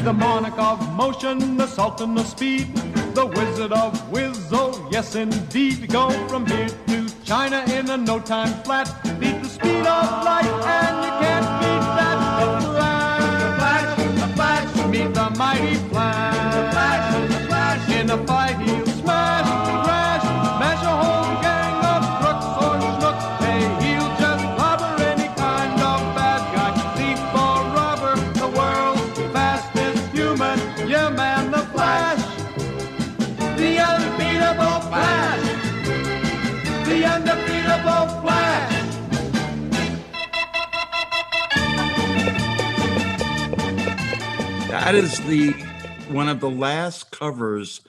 The monarch of motion, the sultan of speed, the wizard of whiz, oh yes indeed. Go from here to China in a no time flat. Beat the speed of light and you can't beat that. The flash, meet the mighty Flash. The flash, in a fight he'll smash, crash, smash a whole gang of crooks or schlooks. Hey, he'll just clobber any kind of bad guy, thief or robber, the world's fastest human. Yeah, man, the Flash, the unbeatable Flash, the undefeatable Flash. That is one of the last covers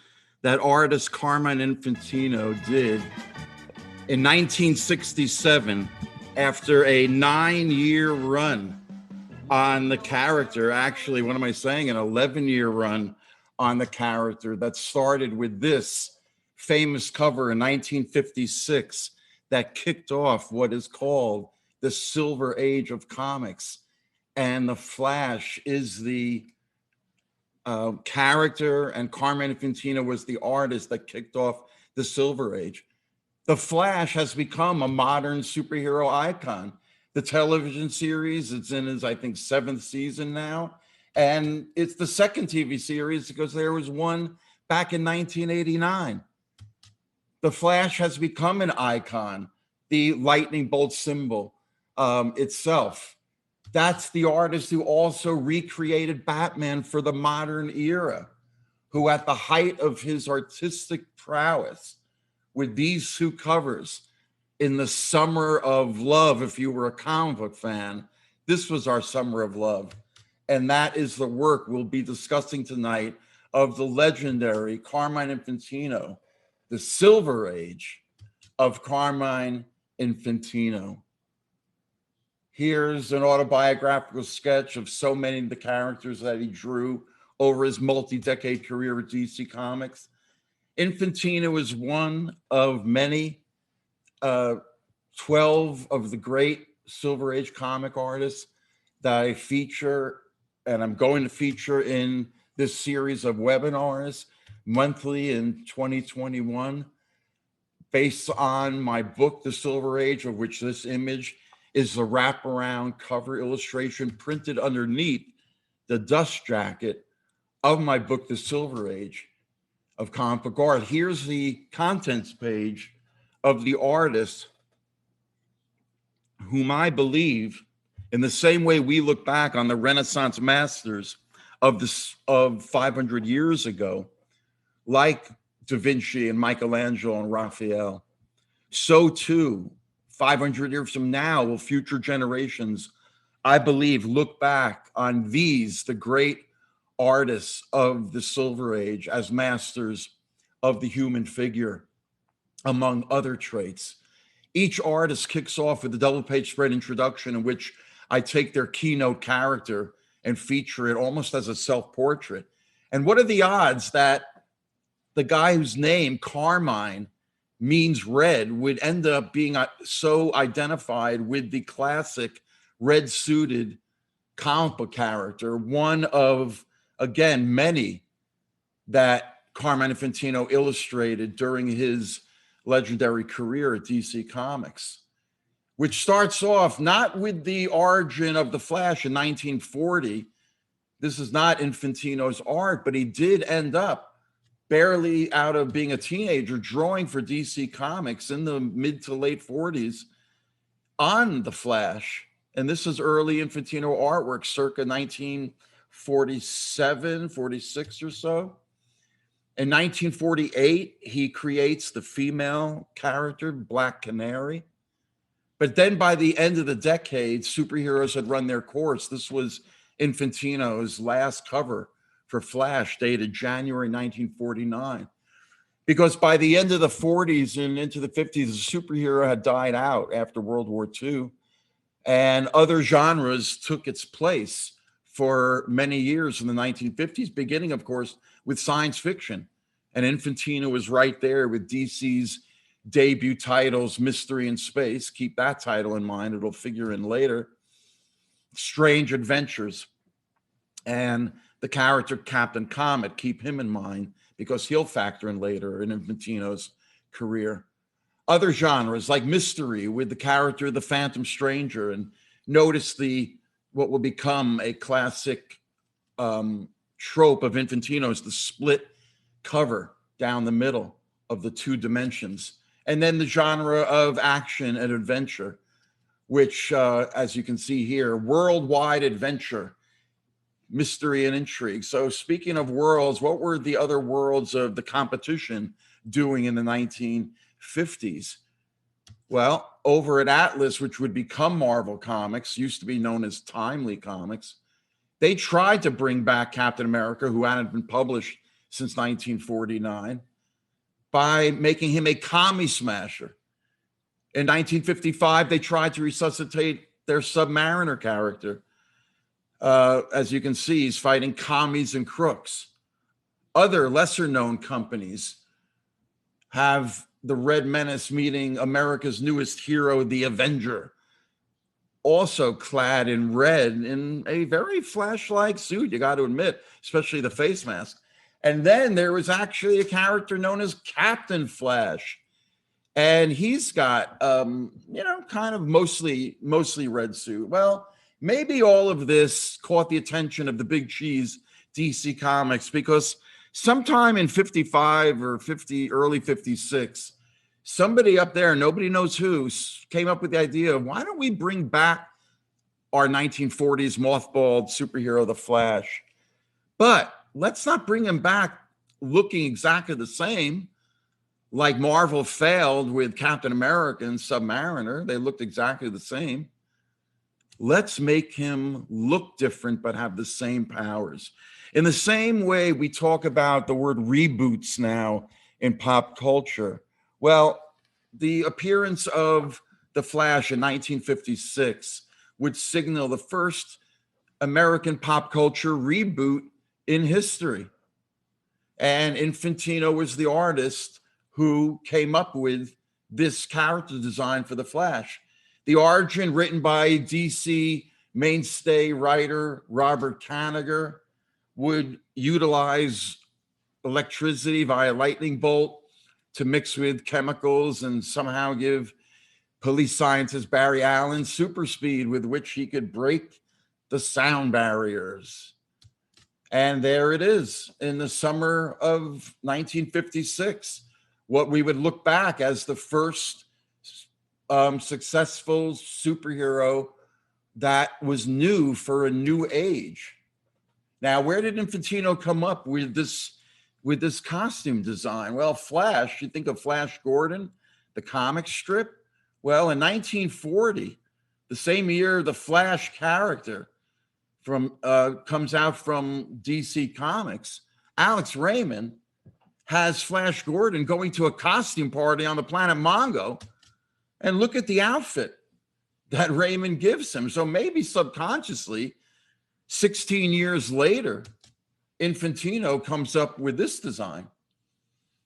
that artist Carmine Infantino did in 1967 after a 9-year run on the character. Actually, what am I saying? An 11-year run on the character that started with this famous cover in 1956 that kicked off what is called the Silver Age of comics. And the Flash is the character, and Carmine Infantino was the artist that kicked off the Silver Age. The Flash has become a modern superhero icon. The television series, it's in his, I think, 7th season now. And it's the second TV series because there was one back in 1989. The Flash has become an icon, the lightning bolt symbol itself. That's the artist who also recreated Batman for the modern era, who at the height of his artistic prowess with these two covers in the summer of love, if you were a comic book fan, this was our summer of love. And that is the work we'll be discussing tonight of the legendary Carmine Infantino, the Silver Age of Carmine Infantino. Here's an autobiographical sketch of so many of the characters that he drew over his multi-decade career with DC Comics. Infantino is one of many 12 of the great Silver Age comic artists that I feature, and I'm going to feature in this series of webinars monthly in 2021, based on my book, The Silver Age, of which this image is the wraparound cover illustration printed underneath the dust jacket of my book, The Silver Age of Comic Book Art. Here's the contents page of the artist whom I believe, in the same way we look back on the Renaissance masters of 500 years ago, like Da Vinci and Michelangelo and Raphael, so too 500 years from now, will future generations, I believe, look back on these, the great artists of the Silver Age, as masters of the human figure, among other traits. Each artist kicks off with a double-page spread introduction in which I take their keynote character and feature it almost as a self-portrait. And what are the odds that the guy whose name, Carmine, means red would end up being so identified with the classic red-suited comic book character, one of, again, many that Carmine Infantino illustrated during his legendary career at DC Comics, which starts off not with the origin of the Flash in 1940. This is not Infantino's art, but he did end up barely out of being a teenager, drawing for DC Comics in the mid to late 40s on the Flash. And this is early Infantino artwork, circa 1947, 46 or so. In 1948, he creates the female character, Black Canary. But then by the end of the decade, superheroes had run their course. This was Infantino's last cover for Flash, dated January 1949. Because by the end of the 40s and into the 50s, the superhero had died out after World War II, and other genres took its place for many years in the 1950s, beginning, of course, with science fiction. And Infantino was right there with DC's debut titles, Mystery in Space. Keep that title in mind. It'll figure in later. Strange Adventures, and the character Captain Comet. Keep him in mind because he'll factor in later in Infantino's career. Other genres like mystery with the character the Phantom Stranger, and notice what will become a classic trope of Infantino's, the split cover down the middle of the two dimensions. And then the genre of action and adventure, which, as you can see here, worldwide adventure, mystery and intrigue. So speaking of worlds, what were the other worlds of the competition doing in the 1950s? Well, over at Atlas, which would become Marvel Comics, used to be known as Timely Comics, they tried to bring back Captain America, who hadn't been published since 1949, by making him a commie smasher. In 1955, they tried to resuscitate their Submariner character. As you can see, he's fighting commies and crooks. Other lesser-known companies have the Red Menace meeting America's newest hero, the Avenger, also clad in red in a very Flash-like suit, you got to admit, especially the face mask. And then there was actually a character known as Captain Flash. And he's got, kind of mostly red suit. Well, maybe all of this caught the attention of the big cheese DC Comics, because sometime in 55 or early 56, somebody up there, nobody knows who, came up with the idea of, why don't we bring back our 1940s mothballed superhero, the Flash? But let's not bring him back looking exactly the same, like Marvel failed with Captain America and Submariner. They looked exactly the same. Let's make him look different, but have the same powers. In the same way we talk about the word reboots now in pop culture. Well, the appearance of the Flash in 1956 would signal the first American pop culture reboot in history. And Infantino was the artist who came up with this character design for the Flash. The origin, written by DC mainstay writer Robert Kanigher, would utilize electricity via lightning bolt to mix with chemicals and somehow give police scientist Barry Allen super speed with which he could break the sound barriers. And there it is in the summer of 1956, what we would look back as the first successful superhero that was new for a new age. Now, where did Infantino come up with this costume design? Well, Flash, you think of Flash Gordon, the comic strip. Well, in 1940, the same year the Flash character comes out from DC Comics, Alex Raymond has Flash Gordon going to a costume party on the planet Mongo, and look at the outfit that Raymond gives him. So maybe subconsciously, 16 years later, Infantino comes up with this design.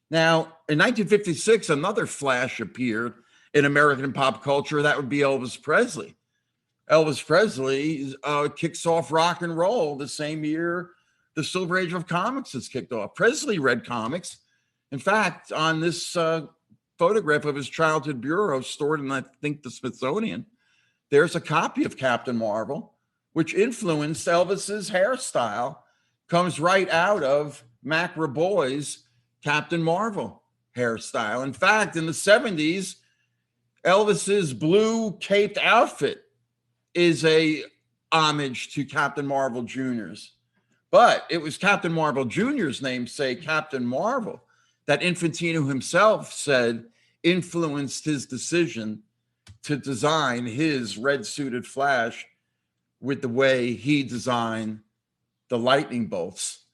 Now, in 1956, another Flash appeared in American pop culture. That would be Elvis Presley. Elvis Presley kicks off rock and roll the same year the Silver Age of comics is kicked off. Presley read comics. In fact, on this photograph of his childhood bureau stored in, I think, the Smithsonian, there's a copy of Captain Marvel, which influenced Elvis's hairstyle, comes right out of Mac Raboy's Captain Marvel hairstyle. In fact, in the 70s, Elvis's blue caped outfit is a homage to Captain Marvel Jr.'s. But it was Captain Marvel Jr.'s namesake, Captain Marvel, that Infantino himself said influenced his decision to design his red-suited Flash with the way he designed the lightning bolts.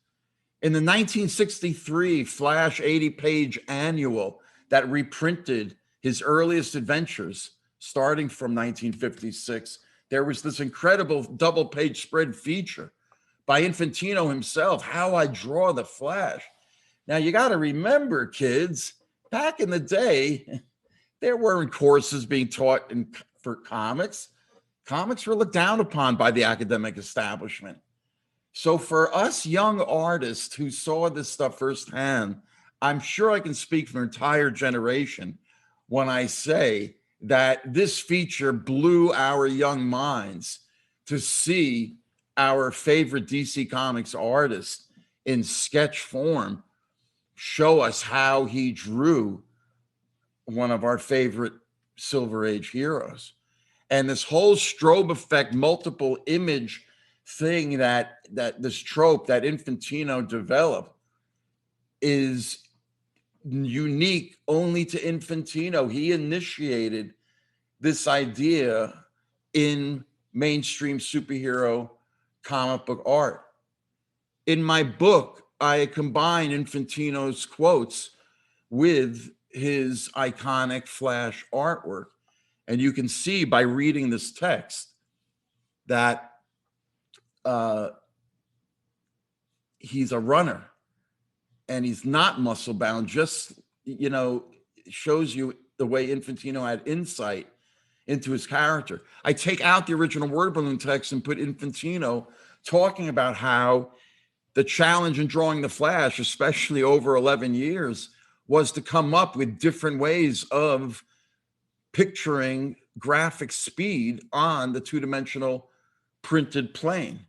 In the 1963 Flash 80-page annual that reprinted his earliest adventures, starting from 1956, there was this incredible double-page spread feature by Infantino himself, How I Draw the Flash. Now, you got to remember, kids, back in the day, there weren't courses being taught for comics. Comics were looked down upon by the academic establishment. So for us young artists who saw this stuff firsthand, I'm sure I can speak for an entire generation when I say that this feature blew our young minds to see our favorite DC Comics artist in sketch form show us how he drew one of our favorite Silver Age heroes. And this whole strobe effect, multiple image thing that this trope that Infantino developed is unique only to Infantino. He initiated this idea in mainstream superhero comic book art. In my book, I combine Infantino's quotes with his iconic Flash artwork. And you can see by reading this text that he's a runner and he's not muscle bound, just, shows you the way Infantino had insight into his character. I take out the original word balloon text and put Infantino talking about how the challenge in drawing the Flash, especially over 11 years, was to come up with different ways of picturing graphic speed on the two-dimensional printed plane.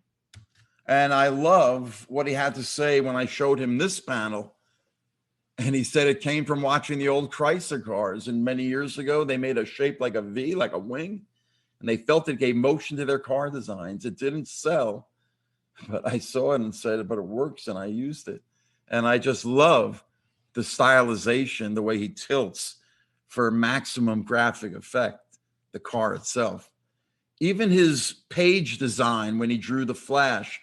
And I love what he had to say when I showed him this panel. And he said it came from watching the old Chrysler cars. And many years ago, they made a shape like a V, like a wing. And they felt it gave motion to their car designs. It didn't sell, but I saw it and said, but it works, and I used it. And I just love the stylization, the way he tilts for maximum graphic effect, the car itself. Even his page design, when he drew the Flash,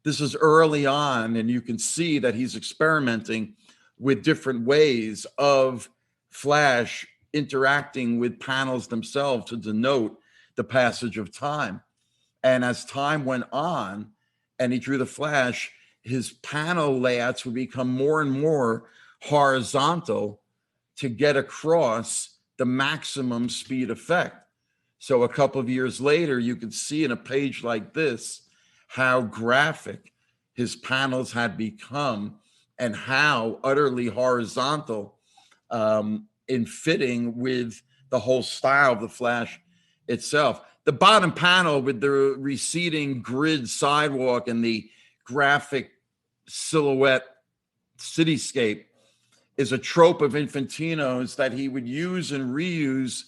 this is early on, and you can see that he's experimenting with different ways of Flash interacting with panels themselves to denote the passage of time. And as time went on and he drew the Flash, his panel layouts would become more and more horizontal to get across the maximum speed effect. So a couple of years later, you could see in a page like this how graphic his panels had become and how utterly horizontal in fitting with the whole style of the Flash itself. The bottom panel with the receding grid sidewalk and the graphic silhouette cityscape is a trope of Infantino's that he would use and reuse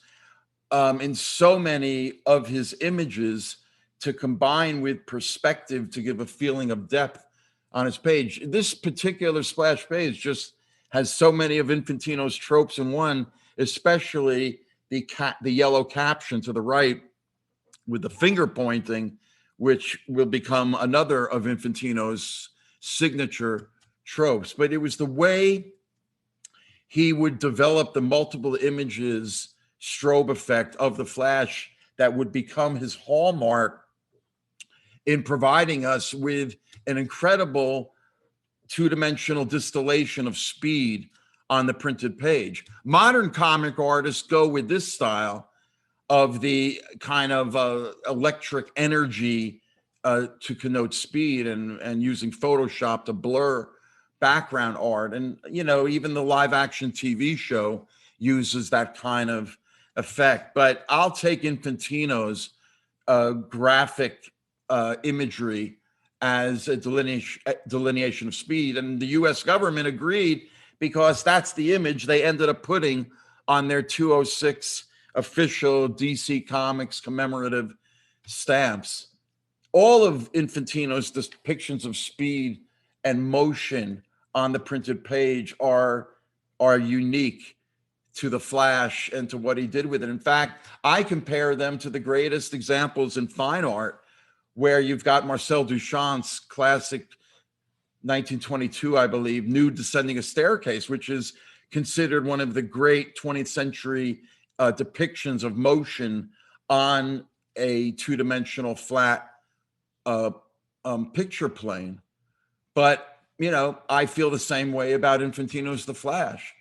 in so many of his images to combine with perspective to give a feeling of depth on his page. This particular splash page just has so many of Infantino's tropes in one, especially the yellow caption to the right with the finger pointing, which will become another of Infantino's signature tropes. But it was the way he would develop the multiple images strobe effect of the Flash that would become his hallmark in providing us with an incredible two-dimensional distillation of speed on the printed page. Modern comic artists go with this style of the kind of electric energy to connote speed and using Photoshop to blur background art. And, even the live action TV show uses that kind of effect. But I'll take Infantino's graphic imagery as a delineation of speed. And the US government agreed because that's the image they ended up putting on their 206 official DC Comics commemorative stamps. All of Infantino's depictions of speed and motion on the printed page are unique to the Flash and to what he did with it. In fact, I compare them to the greatest examples in fine art, where you've got Marcel Duchamp's classic 1922, I believe, Nude Descending a Staircase, which is considered one of the great 20th century depictions of motion on a two-dimensional flat picture plane. But, I feel the same way about Infantino's The Flash.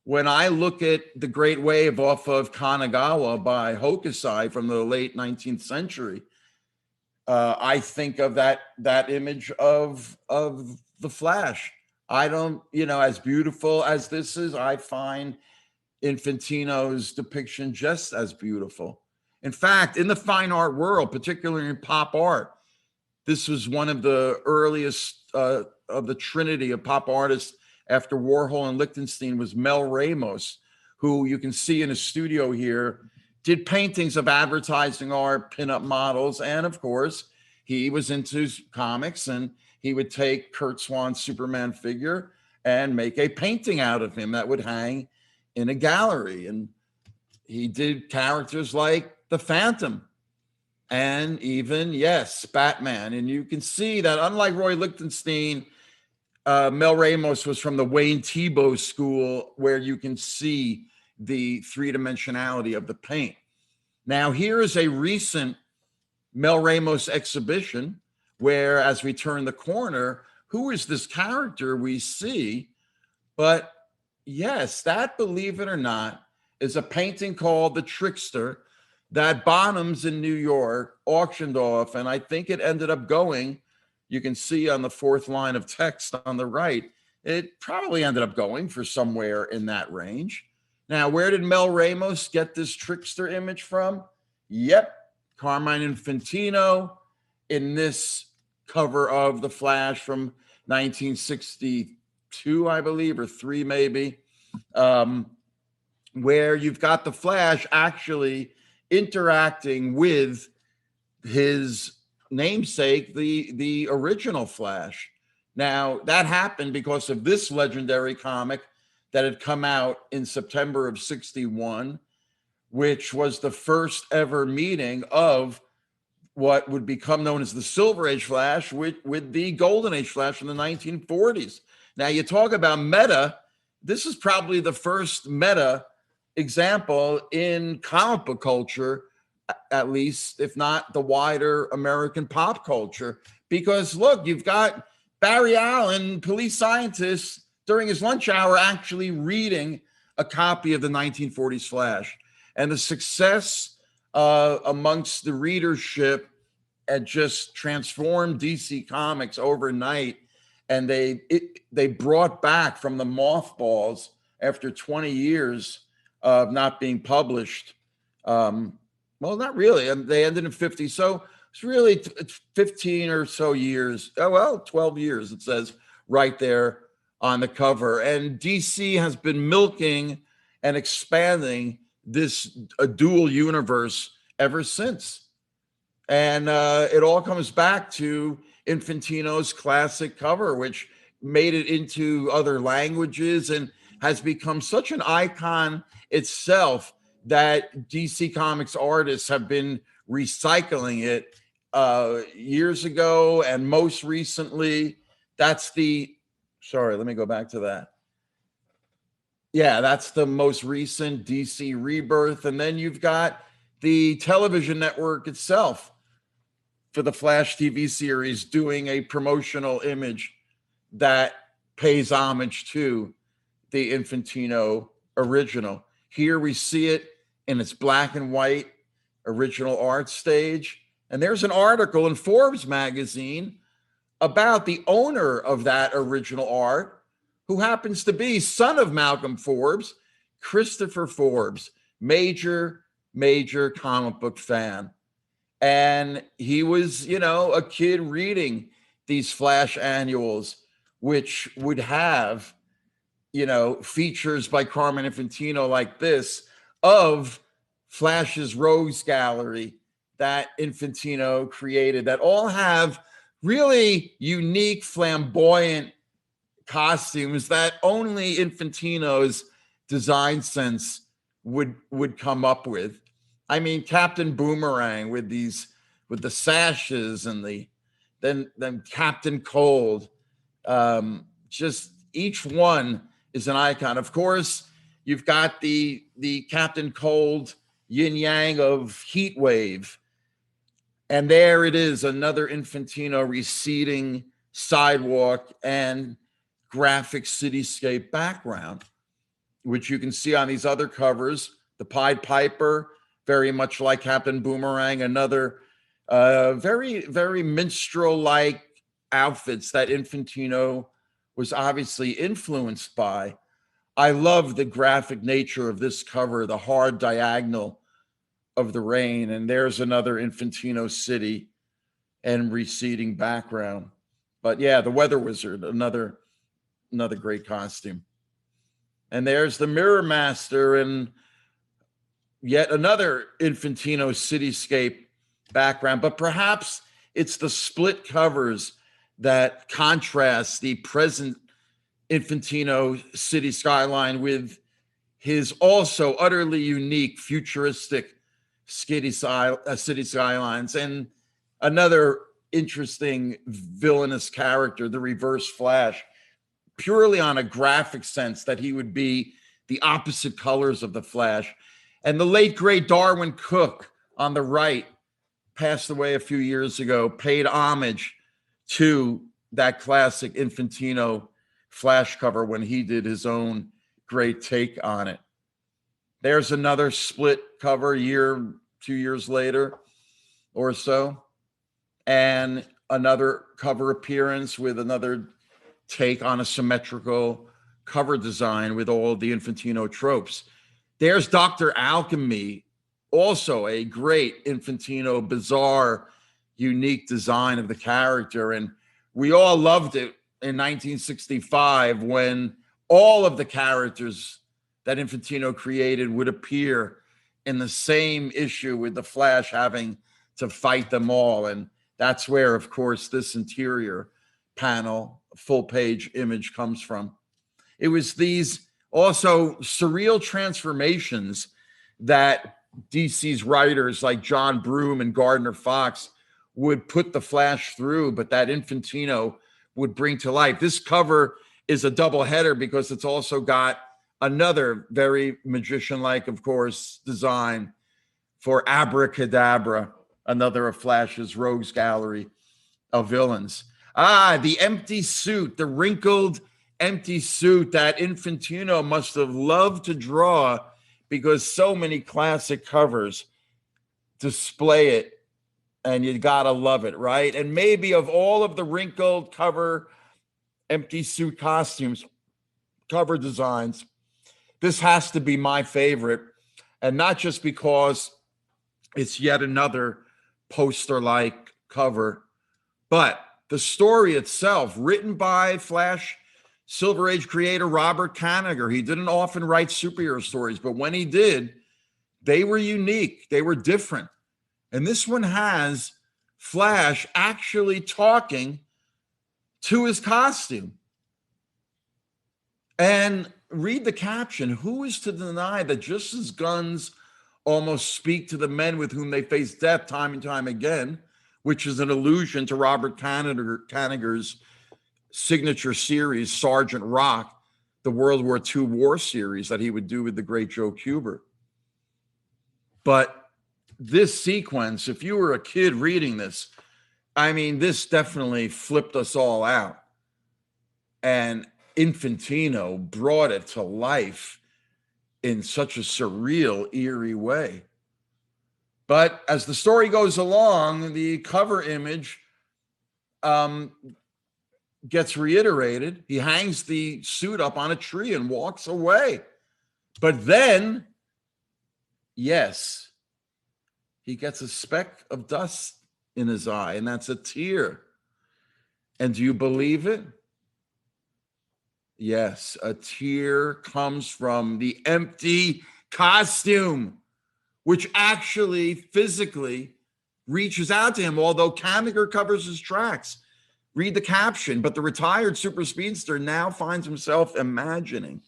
When I look at the Great Wave off of Kanagawa by Hokusai from the late 19th century, I think of that image of the Flash. I don't, as beautiful as this is, I find Infantino's depiction just as beautiful. In fact, in the fine art world, particularly in pop art, this was one of the earliest of the trinity of pop artists after Warhol and Lichtenstein was Mel Ramos, who you can see in his studio here, did paintings of advertising art, pinup models, and of course, he was into comics, and he would take Kurt Swan's Superman figure and make a painting out of him that would hang in a gallery. And he did characters like the Phantom and even, yes, Batman. And you can see that unlike Roy Lichtenstein, Mel Ramos was from the Wayne Thiebaud school, where you can see the three-dimensionality of the paint. Now, here is a recent Mel Ramos exhibition where, as we turn the corner, who is this character we see? But yes, that, believe it or not, is a painting called The Trickster that Bonhams in New York auctioned off, and I think it ended up going, you can see on the fourth line of text on the right, it probably ended up going for somewhere in that range. Now, where did Mel Ramos get this trickster image from? Yep, Carmine Infantino in this cover of The Flash from 1962, I believe, or 3 maybe, where you've got the Flash actually interacting with his namesake, the original Flash. Now, that happened because of this legendary comic that had come out in September of 61, which was the first ever meeting of what would become known as the Silver Age Flash with the Golden Age Flash in the 1940s. Now, you talk about meta. This is probably the first meta example in comic book culture, at least, if not the wider American pop culture. Because look, you've got Barry Allen, police scientist, during his lunch hour actually reading a copy of the 1940s Flash. And the success amongst the readership had just transformed DC Comics overnight. And they brought back from the mothballs after 20 years of not being published. Well, not really. They ended in 50. So it's really 15 or so years. Oh, well, 12 years, it says right there on the cover. And DC has been milking and expanding this a dual universe ever since. And it all comes back to Infantino's classic cover, which made it into other languages and has become such an icon itself that DC Comics artists have been recycling it years ago. And most recently, that's sorry, let me go back to that. Yeah, that's the most recent DC Rebirth. And then you've got the television network itself for the Flash TV series doing a promotional image that pays homage to the Infantino original. Here we see it in its black and white original art stage. And there's an article in Forbes magazine about the owner of that original art, who happens to be son of Malcolm Forbes, Christopher Forbes, major comic book fan. And he was, a kid reading these Flash annuals, which would have, features by Carmine Infantino like this of Flash's Rogues Gallery that Infantino created, that all have really unique, flamboyant costumes that only Infantino's design sense would come up with. I mean, Captain Boomerang with the sashes, and then Captain Cold. Just each one is an icon. Of course, you've got the Captain Cold yin yang of Heat Wave. And there it is, another Infantino receding sidewalk and graphic cityscape background, which you can see on these other covers. The Pied Piper, very much like Captain Boomerang, another Very, very minstrel-like outfits that Infantino was obviously influenced by. I love the graphic nature of this cover, the hard diagonal of the rain. And there's another Infantino city and receding background. But yeah, the Weather Wizard, another great costume. And there's the Mirror Master and yet another Infantino cityscape background. But perhaps it's the split covers that contrast the present Infantino city skyline with his also utterly unique futuristic city skylines. And another interesting villainous character, the Reverse Flash, purely on a graphic sense that he would be the opposite colors of the Flash. And the late, great Darwin Cook on the right, passed away a few years ago, paid homage to that classic Infantino Flash cover when he did his own great take on it. There's another split cover 2 years later or so, and another cover appearance with another take on a symmetrical cover design with all the Infantino tropes. There's Dr. Alchemy, also a great Infantino, bizarre, unique design of the character. And we all loved it in 1965 when all of the characters that Infantino created would appear in the same issue, with the Flash having to fight them all. And that's where, of course, this interior panel, full page image comes from. It was these also surreal transformations that DC's writers like John Broome and Gardner Fox would put the Flash through, but that Infantino would bring to life. This cover is a double header because it's also got another very magician-like, of course, design for Abracadabra, another of Flash's rogues gallery of villains. The empty suit, the wrinkled empty suit that Infantino must have loved to draw, because so many classic covers display it, and you gotta love it, right? And maybe of all of the wrinkled cover empty suit costumes, cover designs, this has to be my favorite. And not just because it's yet another poster-like cover, but the story itself, written by Flash Silver Age creator Robert Kanigher. He didn't often write superhero stories, but when he did, they were unique. They were different. And this one has Flash actually talking to his costume. And read the caption. Who is to deny that just as guns almost speak to the men with whom they face death time and time again, which is an allusion to Robert Kanigher's signature series, Sergeant Rock, the World War II war series that he would do with the great Joe Kubert. But this sequence, if you were a kid reading this, I mean, this definitely flipped us all out. And Infantino brought it to life in such a surreal, eerie way. But as the story goes along, the cover image gets reiterated. He hangs the suit up on a tree and walks away. But then, yes, he gets a speck of dust in his eye, and that's a tear. And do you believe it? Yes, a tear comes from the empty costume, which actually physically reaches out to him, although Kanigher covers his tracks. Read the caption. But the retired super speedster now finds himself imagining.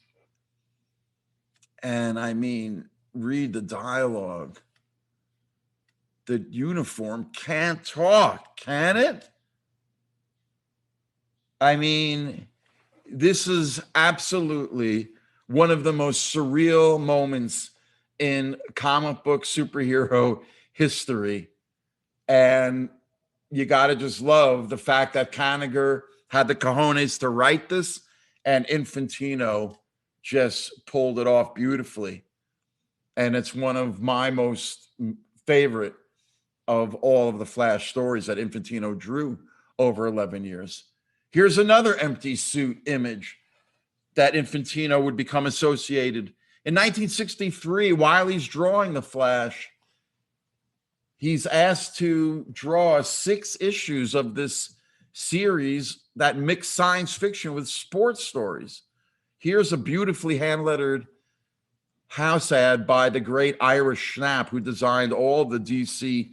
And I mean, read the dialogue. The uniform can't talk, can it? I mean, this is absolutely one of the most surreal moments in comic book superhero history. And you got to just love the fact that Kanigher had the cojones to write this, and Infantino just pulled it off beautifully. And it's one of my most favorite of all of the Flash stories that Infantino drew over 11 years. Here's another empty suit image that Infantino would become associated. In 1963, while he's drawing the Flash, he's asked to draw 6 issues of this series that mix science fiction with sports stories. Here's a beautifully hand-lettered house ad by the great Ira Schnapp, who designed all the DC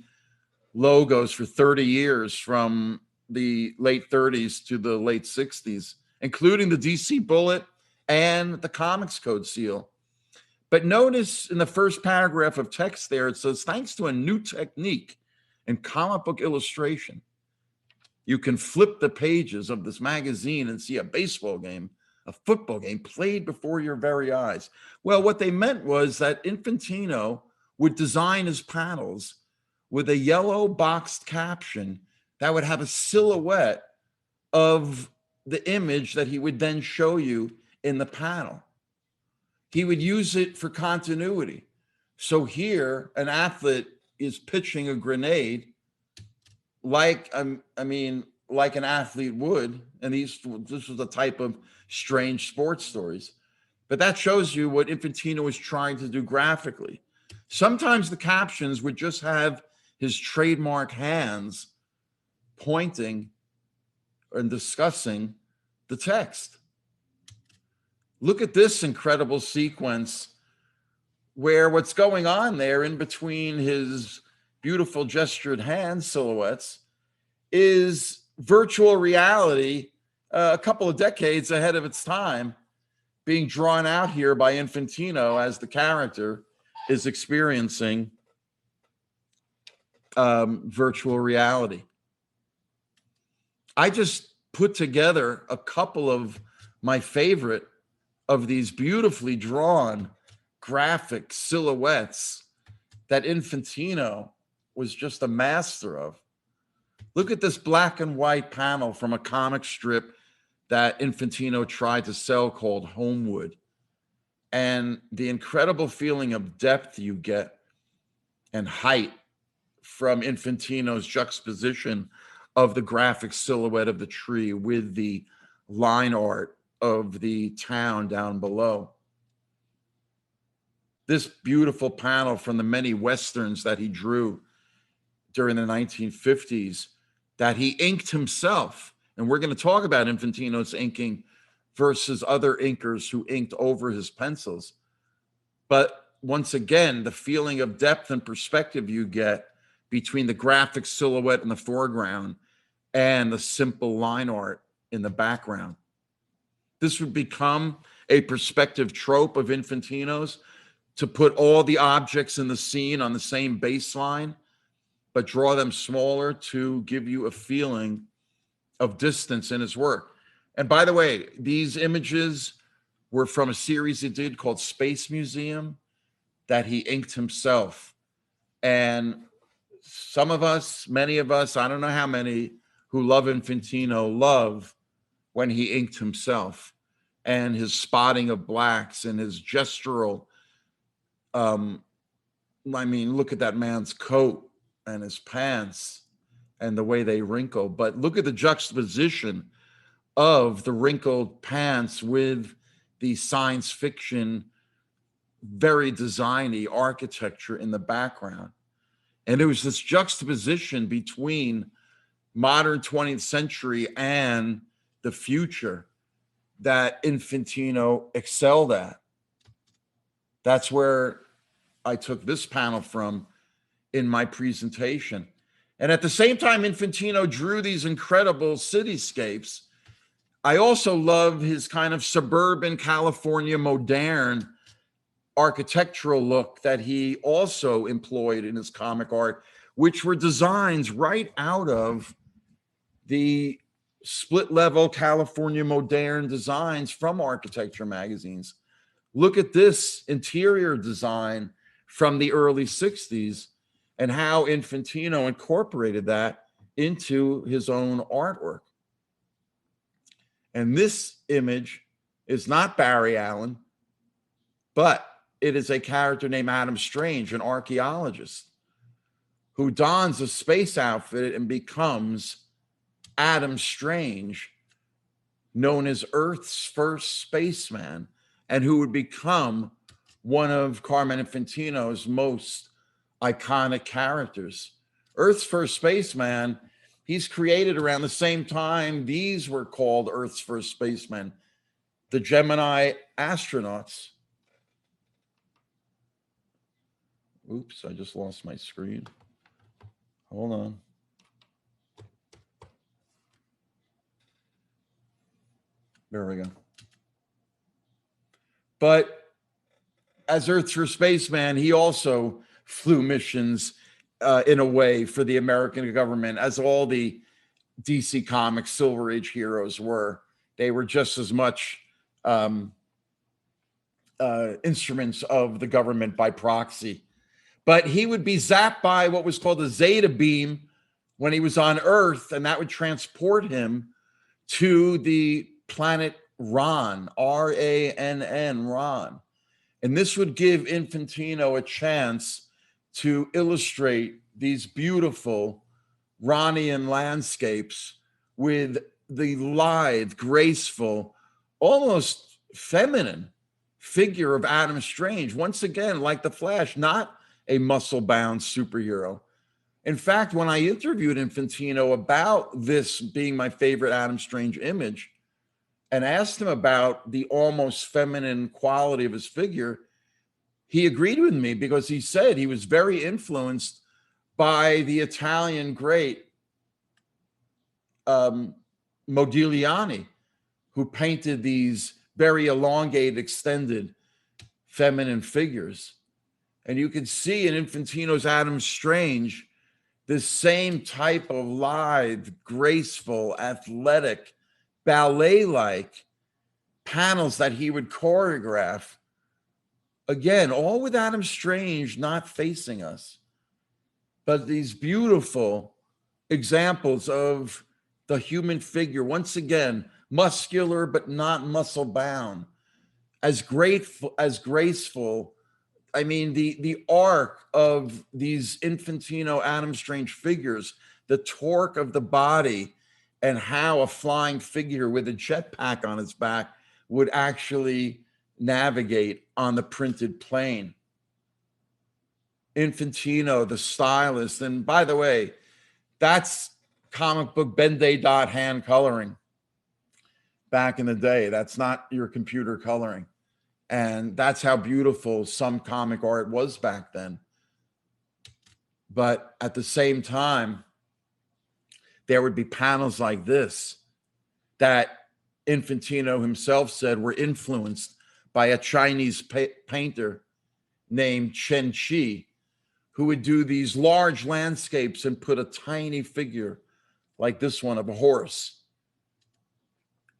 logos for 30 years, from the late 30s to the late 60s, including the DC Bullet and the Comics Code seal. But notice in the first paragraph of text there, it says, thanks to a new technique in comic book illustration, you can flip the pages of this magazine and see a baseball game, a football game played before your very eyes. Well, what they meant was that Infantino would design his panels with a yellow boxed caption that would have a silhouette of the image that he would then show you in the panel. He would use it for continuity. So here, an athlete is pitching a grenade like, like an athlete would. And this was a type of strange sports stories. But that shows you what Infantino was trying to do graphically. Sometimes the captions would just have his trademark hands pointing and discussing the text. Look at this incredible sequence where what's going on there in between his beautiful gestured hand silhouettes is virtual reality, a couple of decades ahead of its time, being drawn out here by Infantino as the character is experiencing virtual reality. I just put together a couple of my favorite of these beautifully drawn graphic silhouettes that Infantino was just a master of. Look at this black and white panel from a comic strip that Infantino tried to sell called Homewood, and the incredible feeling of depth you get and height from Infantino's juxtaposition of the graphic silhouette of the tree with the line art of the town down below. This beautiful panel from the many Westerns that he drew during the 1950s that he inked himself. And we're going to talk about Infantino's inking versus other inkers who inked over his pencils. But once again, the feeling of depth and perspective you get between the graphic silhouette in the foreground and the simple line art in the background. This would become a perspective trope of Infantino's, to put all the objects in the scene on the same baseline, but draw them smaller to give you a feeling of distance in his work. And by the way, these images were from a series he did called Space Museum that he inked himself. And some of us, many of us, I don't know how many, who love Infantino love when he inked himself, and his spotting of blacks and his gestural. Look at that man's coat and his pants and the way they wrinkle. But look at the juxtaposition of the wrinkled pants with the science fiction, very designy architecture in the background. And it was this juxtaposition between modern 20th century and the future that Infantino excelled at. That's where I took this panel from in my presentation. And at the same time Infantino drew these incredible cityscapes, I also love his kind of suburban California modern architectural look that he also employed in his comic art, which were designs right out of the split level California modern designs from architecture magazines. Look at this interior design from the early 60s and how Infantino incorporated that into his own artwork. And this image is not Barry Allen, but it is a character named Adam Strange, an archaeologist, who dons a space outfit and becomes Adam Strange, known as Earth's first spaceman, and who would become one of Carmine Infantino's most iconic characters. Earth's first spaceman, he's created around the same time these were called Earth's first spacemen, the Gemini astronauts. Oops, I just lost my screen. Hold on. There we go. But as Earth's first spaceman, he also flew missions in a way for the American government, as all the DC Comics Silver Age heroes were. They were just as much instruments of the government by proxy. But he would be zapped by what was called a zeta beam when he was on Earth, and that would transport him to the planet Ron, R-A-N-N, Ron. And this would give Infantino a chance to illustrate these beautiful Ronian landscapes with the lithe, graceful, almost feminine figure of Adam Strange. Once again, like the Flash, not a muscle-bound superhero. In fact, when I interviewed Infantino about this being my favorite Adam Strange image and asked him about the almost feminine quality of his figure, he agreed with me because he said he was very influenced by the Italian great Modigliani, who painted these very elongated, extended feminine figures. And you can see in Infantino's Adam Strange this same type of lithe, graceful, athletic, ballet-like panels that he would choreograph. Again, all with Adam Strange not facing us, but these beautiful examples of the human figure, once again, muscular but not muscle-bound, as graceful. I mean, the arc of these Infantino Adam Strange figures, the torque of the body, and how a flying figure with a jetpack on its back would actually navigate on the printed plane. Infantino, the stylist. And by the way, that's comic book Ben-Day dot hand coloring back in the day. That's not your computer coloring. And that's how beautiful some comic art was back then. But at the same time, there would be panels like this that Infantino himself said were influenced by a Chinese painter named Chen Qi, who would do these large landscapes and put a tiny figure like this one of a horse.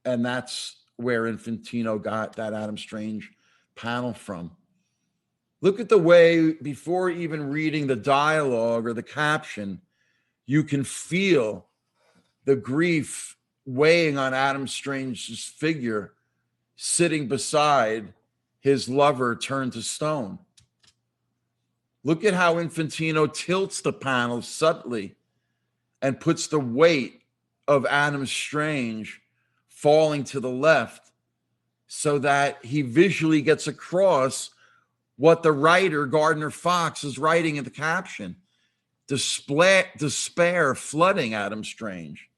And that's where Infantino got that Adam Strange panel from. Look at the way, before even reading the dialogue or the caption, you can feel the grief weighing on Adam Strange's figure, sitting beside his lover turned to stone. Look at how Infantino tilts the panel subtly and puts the weight of Adam Strange falling to the left so that he visually gets across what the writer, Gardner Fox, is writing in the caption. Despair flooding Adam Strange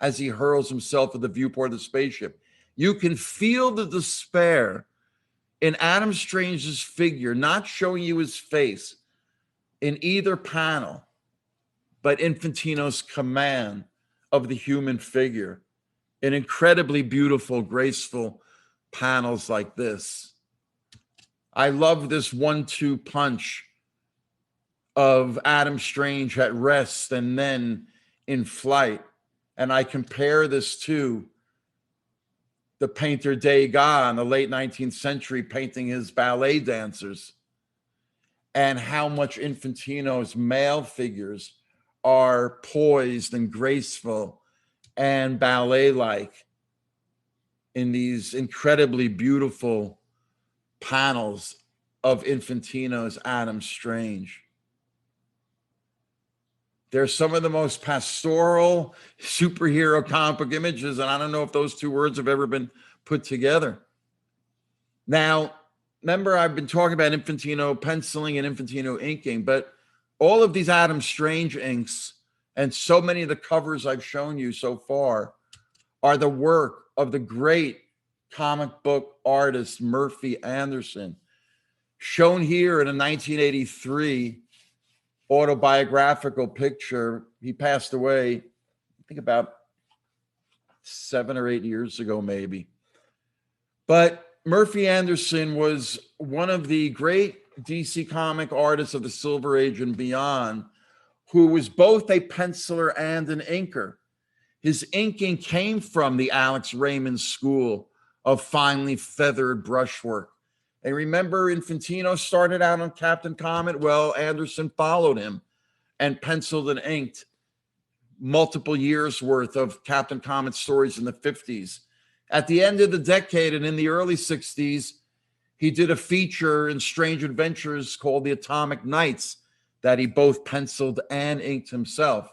as he hurls himself at the viewport of the spaceship. You can feel the despair in Adam Strange's figure, not showing you his face in either panel, but Infantino's command of the human figure in incredibly beautiful, graceful panels like this. I love this 1-2 punch of Adam Strange at rest and then in flight. And I compare this to the painter Degas in the late 19th century painting his ballet dancers, and how much Infantino's male figures are poised and graceful and ballet-like in these incredibly beautiful panels of Infantino's Adam Strange. They're some of the most pastoral superhero comic book images, and I don't know if those two words have ever been put together. Now, remember, I've been talking about Infantino penciling and Infantino inking, but all of these Adam Strange inks and so many of the covers I've shown you so far are the work of the great comic book artist Murphy Anderson, shown here in a 1983 autobiographical picture. He passed away, I think, about 7 or 8 years ago, maybe. But Murphy Anderson was one of the great DC comic artists of the Silver Age and beyond, who was both a penciler and an inker. His inking came from the Alex Raymond school of finely feathered brushwork. And remember, Infantino started out on Captain Comet. Well, Anderson followed him and penciled and inked multiple years worth of Captain Comet stories in the 50s. At the end of the decade and in the early 60s, he did a feature in Strange Adventures called The Atomic Knights that he both penciled and inked himself.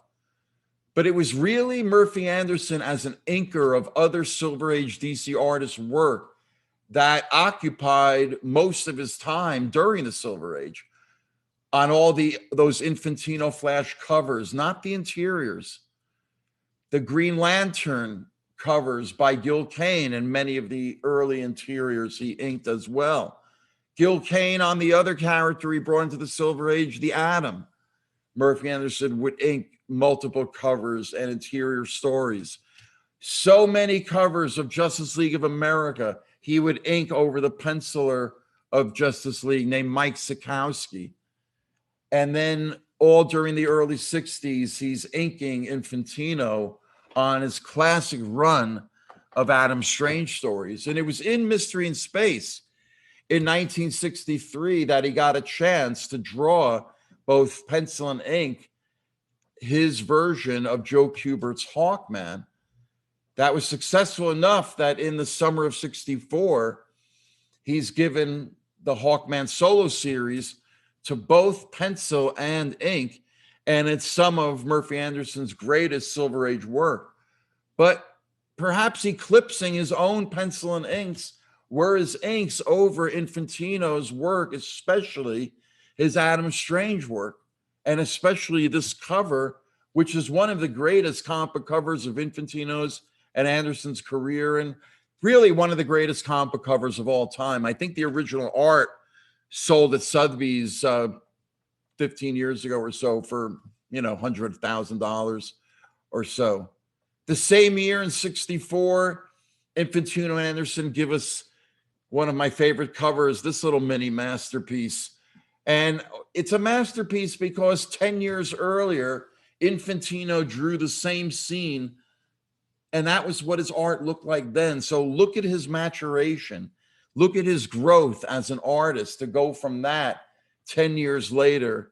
But it was really Murphy Anderson as an inker of other Silver Age DC artists' work that occupied most of his time during the Silver Age on all those Infantino Flash covers, not the interiors. The Green Lantern covers by Gil Kane, and many of the early interiors he inked as well. Gil Kane on the other character he brought into the Silver Age, the Atom. Murphy Anderson would ink multiple covers and interior stories. So many covers of Justice League of America he would ink over the penciler of Justice League named Mike Sikowski. And then all during the early 60s, he's inking Infantino on his classic run of Adam Strange stories. And it was in Mystery in Space in 1963 that he got a chance to draw, both pencil and ink, his version of Joe Kubert's Hawkman. That was successful enough that in the summer of 64, he's given the Hawkman solo series to both pencil and ink, and it's some of Murphy Anderson's greatest Silver Age work. But perhaps eclipsing his own pencil and inks were his inks over Infantino's work, especially his Adam Strange work, and especially this cover, which is one of the greatest comic book covers of Infantino's and Anderson's career, and really one of the greatest comic book covers of all time. I think the original art sold at Sotheby's 15 years ago or so for, $100,000 or so. The same year in 64, Infantino and Anderson give us one of my favorite covers, this little mini masterpiece. And it's a masterpiece because 10 years earlier, Infantino drew the same scene, and that was what his art looked like then. So look at his maturation. Look at his growth as an artist to go from that 10 years later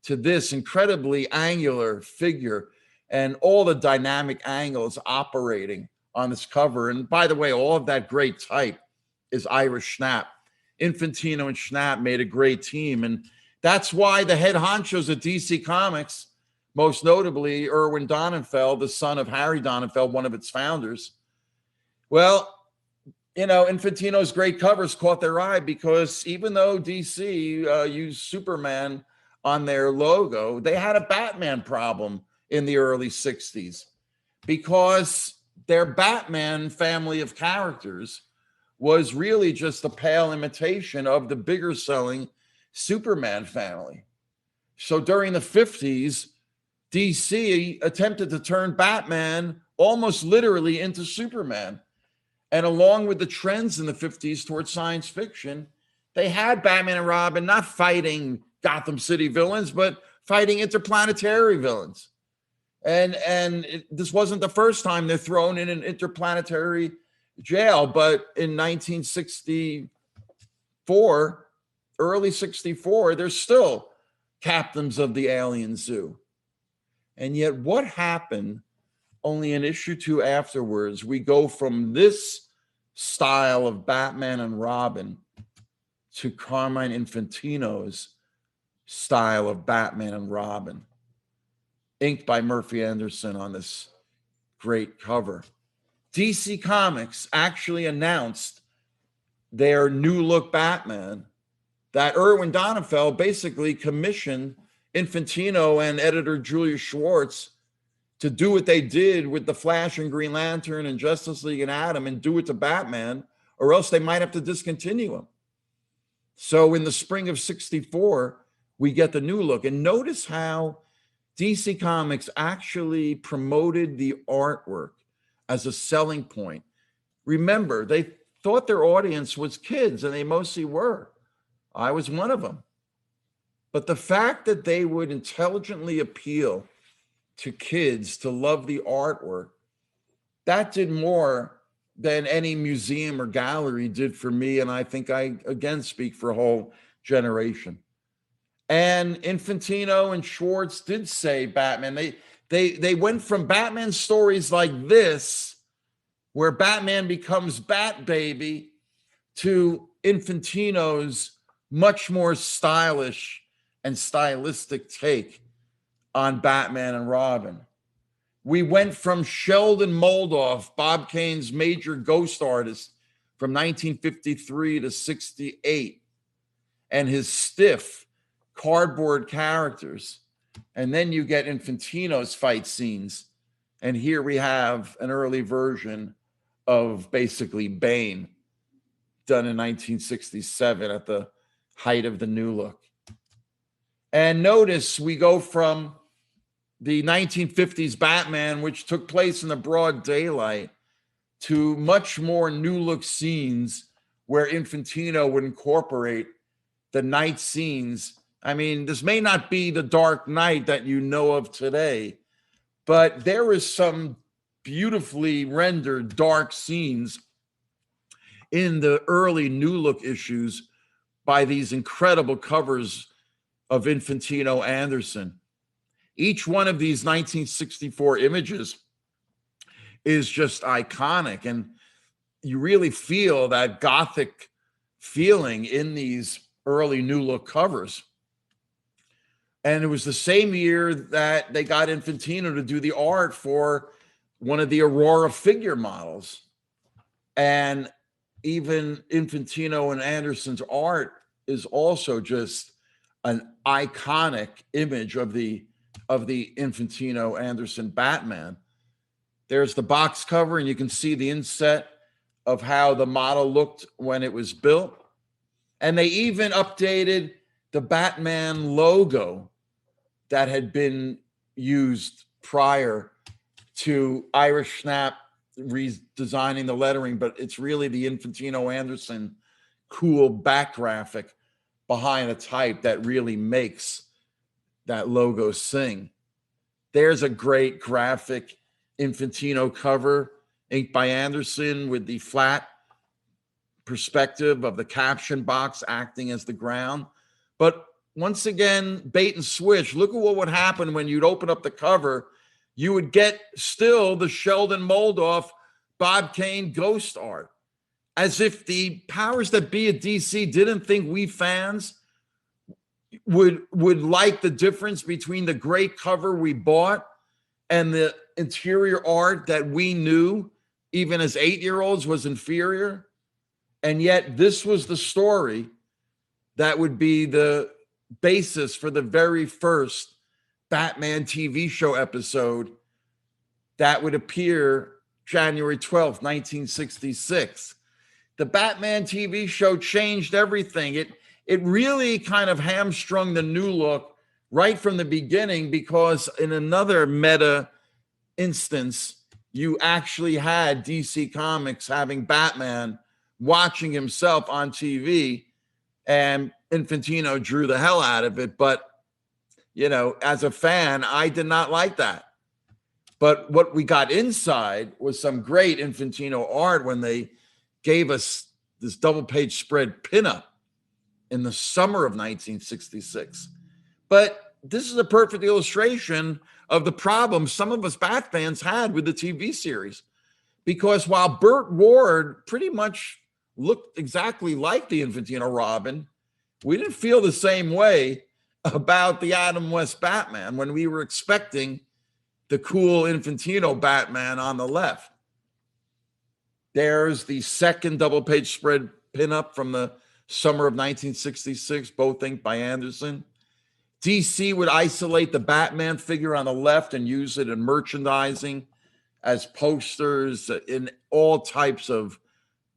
to this incredibly angular figure and all the dynamic angles operating on this cover. And by the way, all of that great type is Irish Schnapp. Infantino and Schnapp made a great team. And that's why the head honchos at DC Comics, most notably Erwin Donenfeld, the son of Harry Donenfeld, one of its founders, well, Infantino's great covers caught their eye because even though DC used Superman on their logo, they had a Batman problem in the early 60s because their Batman family of characters was really just a pale imitation of the bigger selling Superman family. So during the 50s, DC attempted to turn Batman almost literally into Superman. And along with the trends in the 50s towards science fiction, they had Batman and Robin not fighting Gotham City villains, but fighting interplanetary villains. And this wasn't the first time they're thrown in an interplanetary jail, but in 1964, early 64, they're still captains of the alien zoo. And yet what happened only an issue or two afterwards, we go from this style of Batman and Robin to Carmine Infantino's style of Batman and Robin. inked by Murphy Anderson on this great cover. DC Comics actually announced their new look Batman that Irwin Donenfeld basically commissioned Infantino and editor Julius Schwartz to do what they did with the Flash and Green Lantern and Justice League and Atom and do it to Batman, or else they might have to discontinue him. So in the spring of '64, we get the new look. And notice how DC Comics actually promoted the artwork as a selling point. Remember, they thought their audience was kids, and they mostly were. I was one of them. But the fact that they would intelligently appeal to kids to love the artwork, that did more than any museum or gallery did for me. And I think I, again, speak for a whole generation. And Infantino and Schwartz did say Batman. They went from Batman stories like this, where Batman becomes Bat Baby, to Infantino's much more stylish and stylistic take on Batman and Robin. We went from Sheldon Moldoff, Bob Kane's major ghost artist from 1953 to '68, and his stiff cardboard characters. And then you get Infantino's fight scenes. And here we have an early version of basically Bane, done in 1967 at the height of the new look. And notice we go from the 1950s Batman, which took place in the broad daylight, to much more new look scenes where Infantino would incorporate the night scenes. I mean, this may not be the Dark Knight that you know of today, but there is some beautifully rendered dark scenes in the early new look issues by these incredible covers of Infantino Anderson. Each one of these 1964 images is just iconic, and you really feel that Gothic feeling in these early new look covers. And it was the same year that they got Infantino to do the art for one of the Aurora figure models. And even Infantino and Anderson's art is also just an iconic image of the Infantino Anderson Batman. There's the box cover, and you can see the inset of how the model looked when it was built. And they even updated the Batman logo that had been used prior to Irish Snap redesigning the lettering, but it's really the Infantino Anderson cool back graphic behind a type that really makes that logo sing. There's a great graphic Infantino cover inked by Anderson with the flat perspective of the caption box acting as the ground. But once again, bait and switch. Look at what would happen when you'd open up the cover. You would get still the Sheldon Moldoff, Bob Kane ghost art, as if the powers that be at DC didn't think we fans would like the difference between the great cover we bought and the interior art that we knew, even as 8-year-olds, was inferior. And yet this was the story that would be the basis for the very first Batman TV show episode that would appear January 12th, 1966. The Batman TV show changed everything. It really kind of hamstrung the new look right from the beginning, because in another meta instance, you actually had DC Comics having Batman watching himself on TV, and Infantino drew the hell out of it. But, you know, as a fan, I did not like that. But what we got inside was some great Infantino art when they gave us this double-page spread pinup in the summer of 1966. But this is a perfect illustration of the problem some of us Bat fans had with the TV series. Because while Burt Ward pretty much looked exactly like the Infantino Robin, we didn't feel the same way about the Adam West Batman when we were expecting the cool Infantino Batman on the left. There's the second double-page spread pinup from the summer of 1966, both inked by Anderson. DC would isolate the Batman figure on the left and use it in merchandising as posters in all types of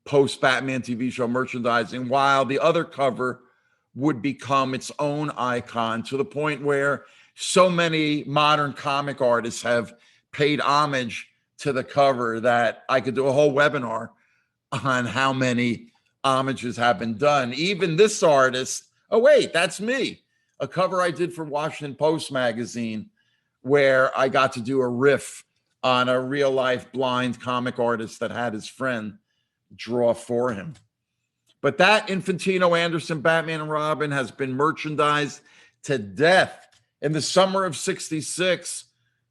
post-Batman TV show merchandising, while the other cover would become its own icon, to the point where so many modern comic artists have paid homage to the cover that I could do a whole webinar on how many homages have been done. Even this artist, oh wait, that's me. A cover I did for Washington Post magazine where I got to do a riff on a real life blind comic artist that had his friend draw for him. But that Infantino Anderson Batman and Robin has been merchandised to death. In the summer of 66,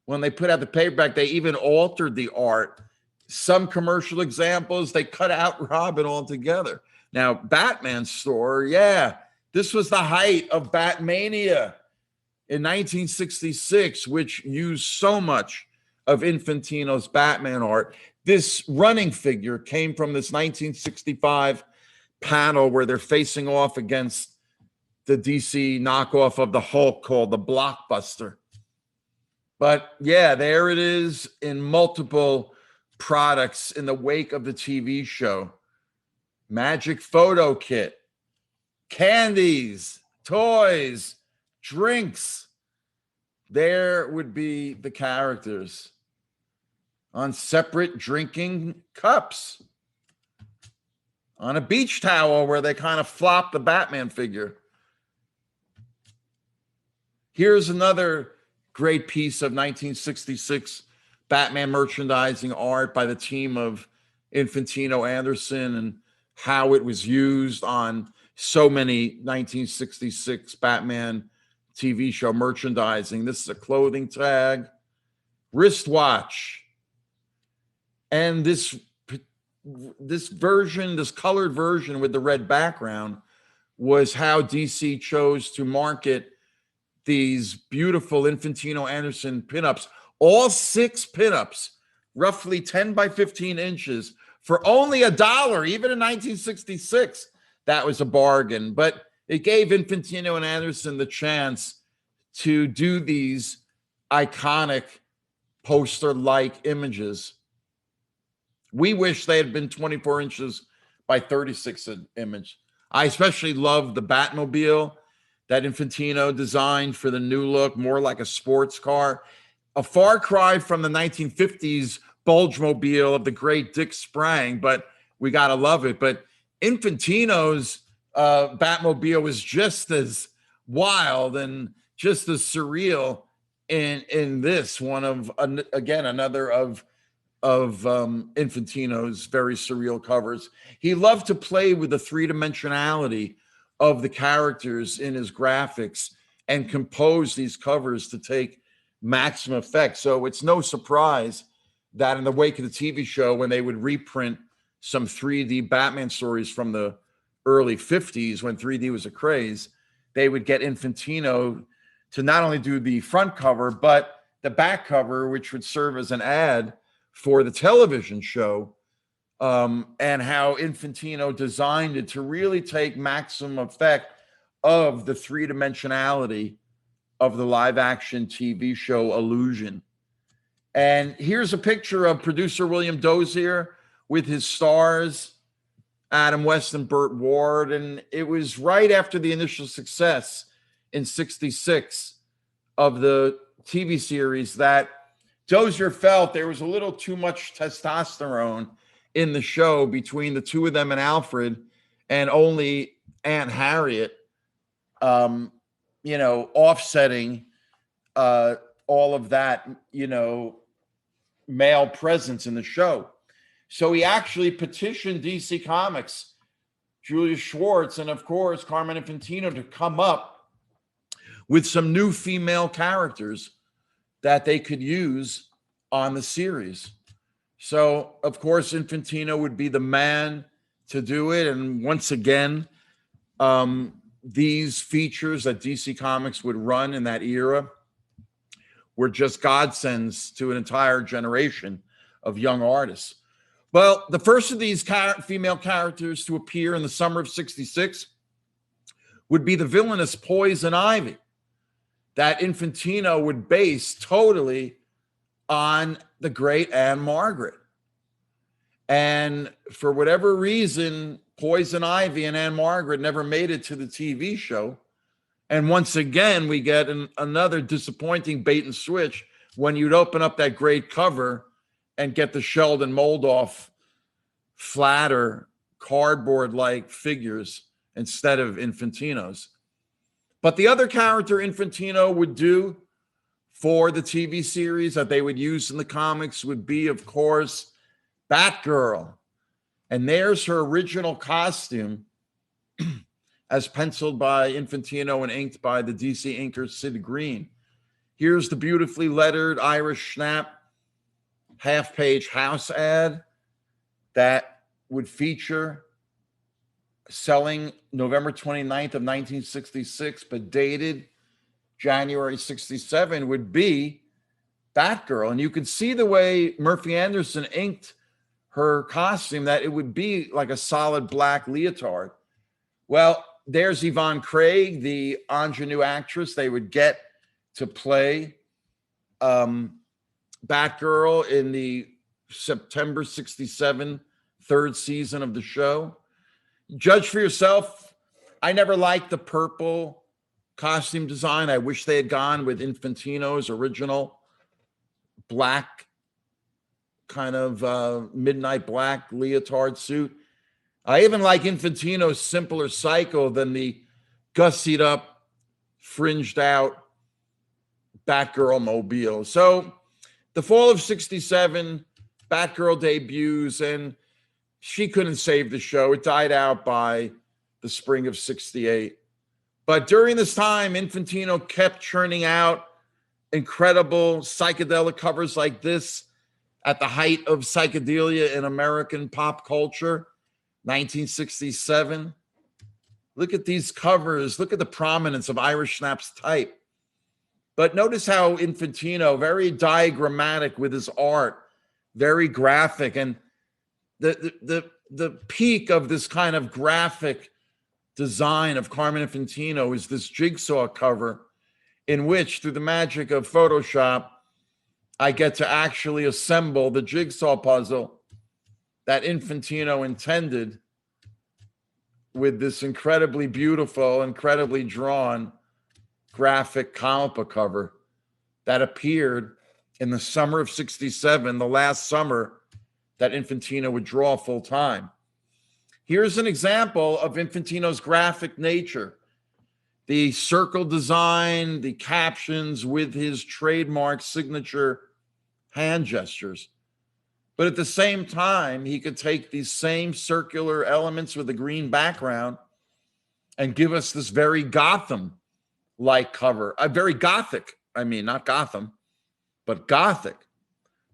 when they put out the paperback, they even altered the art. Some commercial examples, they cut out Robin altogether. Now, Batman store, yeah, this was the height of Batmania in 1966, which used so much of Infantino's Batman art. This running figure came from this 1965 panel where they're facing off against the DC knockoff of the Hulk called the Blockbuster. But yeah, there it is in multiple products in the wake of the TV show. Magic photo kit, candies, toys, drinks. There would be the characters on separate drinking cups, on a beach towel where they kind of flop the Batman figure. Here's another great piece of 1966 Batman merchandising art by the team of Infantino Anderson, and how it was used on so many 1966 Batman TV show merchandising. This is a clothing tag, wristwatch, and this version, this colored version with the red background, was how DC chose to market these beautiful Infantino Anderson pinups, all 6 pinups, roughly 10 by 15 inches, for only $1. Even in 1966, that was a bargain. But it gave Infantino and Anderson the chance to do these iconic poster-like images. We wish they had been 24 inches by 36 image. I especially love the Batmobile that Infantino designed for the new look, more like a sports car. A far cry from the 1950s Bulgemobile of the great Dick Sprang, but we got to love it. But Infantino's Batmobile was just as wild and just as surreal in this one of, again, another of Infantino's very surreal covers. He loved to play with the three-dimensionality of the characters in his graphics and compose these covers to take maximum effect. So it's no surprise that in the wake of the TV show, when they would reprint some 3D Batman stories from the early 50s, when 3D was a craze, they would get Infantino to not only do the front cover, but the back cover, which would serve as an ad for the television show, and how Infantino designed it to really take maximum effect of the three-dimensionality of the live-action TV show illusion. And here's a picture of producer William Dozier with his stars, Adam West and Burt Ward. And it was right after the initial success in 66 of the TV series that Dozier felt there was a little too much testosterone in the show between the two of them and Alfred, and only Aunt Harriet, offsetting all of that, male presence in the show. So he actually petitioned DC Comics, Julius Schwartz, and of course, Carmine Infantino to come up with some new female characters that they could use on the series. So, of course, Infantino would be the man to do it. And once again, these features that DC Comics would run in that era were just godsends to an entire generation of young artists. Well, the first of these female characters to appear in the summer of '66 would be the villainous Poison Ivy, that Infantino would base totally on the great Anne Margaret. And for whatever reason, Poison Ivy and Anne Margaret never made it to the TV show. And once again, we get another disappointing bait and switch when you'd open up that great cover and get the Sheldon Moldoff flatter cardboard-like figures instead of Infantino's. But the other character Infantino would do for the TV series that they would use in the comics would be, of course, Batgirl. And there's her original costume as penciled by Infantino and inked by the DC inker Sid Green. Here's the beautifully lettered Irish Snap half-page house ad that would feature selling November 29th of 1966, but dated January 67, would be Batgirl. And you can see the way Murphy Anderson inked her costume, that it would be like a solid black leotard. Well, there's Yvonne Craig, the ingenue actress they would get to play Batgirl in the September 67 third season of the show. Judge for yourself. I never liked the purple costume design. I wish they had gone with Infantino's original black, kind of midnight black leotard suit. I even like Infantino's simpler cycle than the gussied up, fringed out Batgirl mobile. So the fall of 67, Batgirl debuts, and she couldn't save the show. It died out by the spring of 68. But during this time, Infantino kept churning out incredible psychedelic covers like this at the height of psychedelia in American pop culture, 1967. Look at these covers. Look at the prominence of Irish Snap's type. But notice how Infantino, very diagrammatic with his art, very graphic. And the peak of this kind of graphic design of Carmine Infantino is this jigsaw cover in which, through the magic of Photoshop, I get to actually assemble the jigsaw puzzle that Infantino intended with this incredibly beautiful, incredibly drawn graphic comic book cover that appeared in the summer of 67, the last summer that Infantino would draw full time. Here's an example of Infantino's graphic nature. The circle design, the captions with his trademark signature hand gestures. But at the same time, he could take these same circular elements with a green background and give us this very Gotham-like cover. Very Gothic. I mean, not Gotham, but Gothic.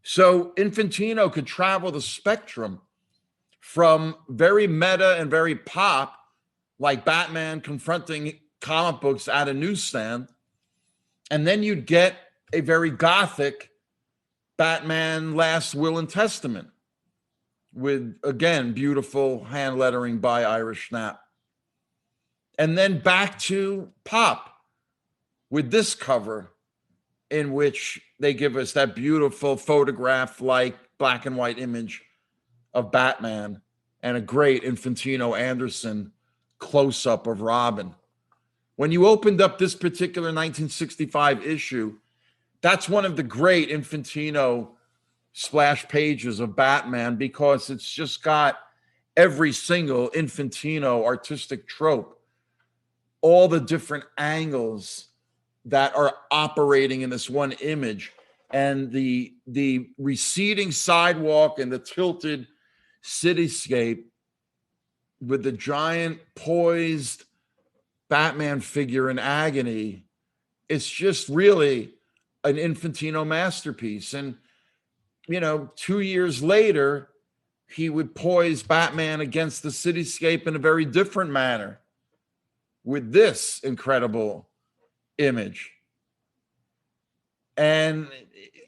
So Infantino could travel the spectrum from very meta and very pop, like Batman confronting comic books at a newsstand, and then you'd get a very Gothic Batman Last Will and Testament with, again, beautiful hand lettering by Irish Snap. And then back to pop with this cover in which they give us that beautiful photograph-like black and white image of Batman and a great Infantino Anderson close-up of Robin. When you opened up this particular 1965 issue, that's one of the great Infantino splash pages of Batman, because it's just got every single Infantino artistic trope, all the different angles that are operating in this one image, and the receding sidewalk and the tilted cityscape with the giant poised Batman figure in agony. It's just really an Infantino masterpiece. And, 2 years later, he would poise Batman against the cityscape in a very different manner with this incredible image. And,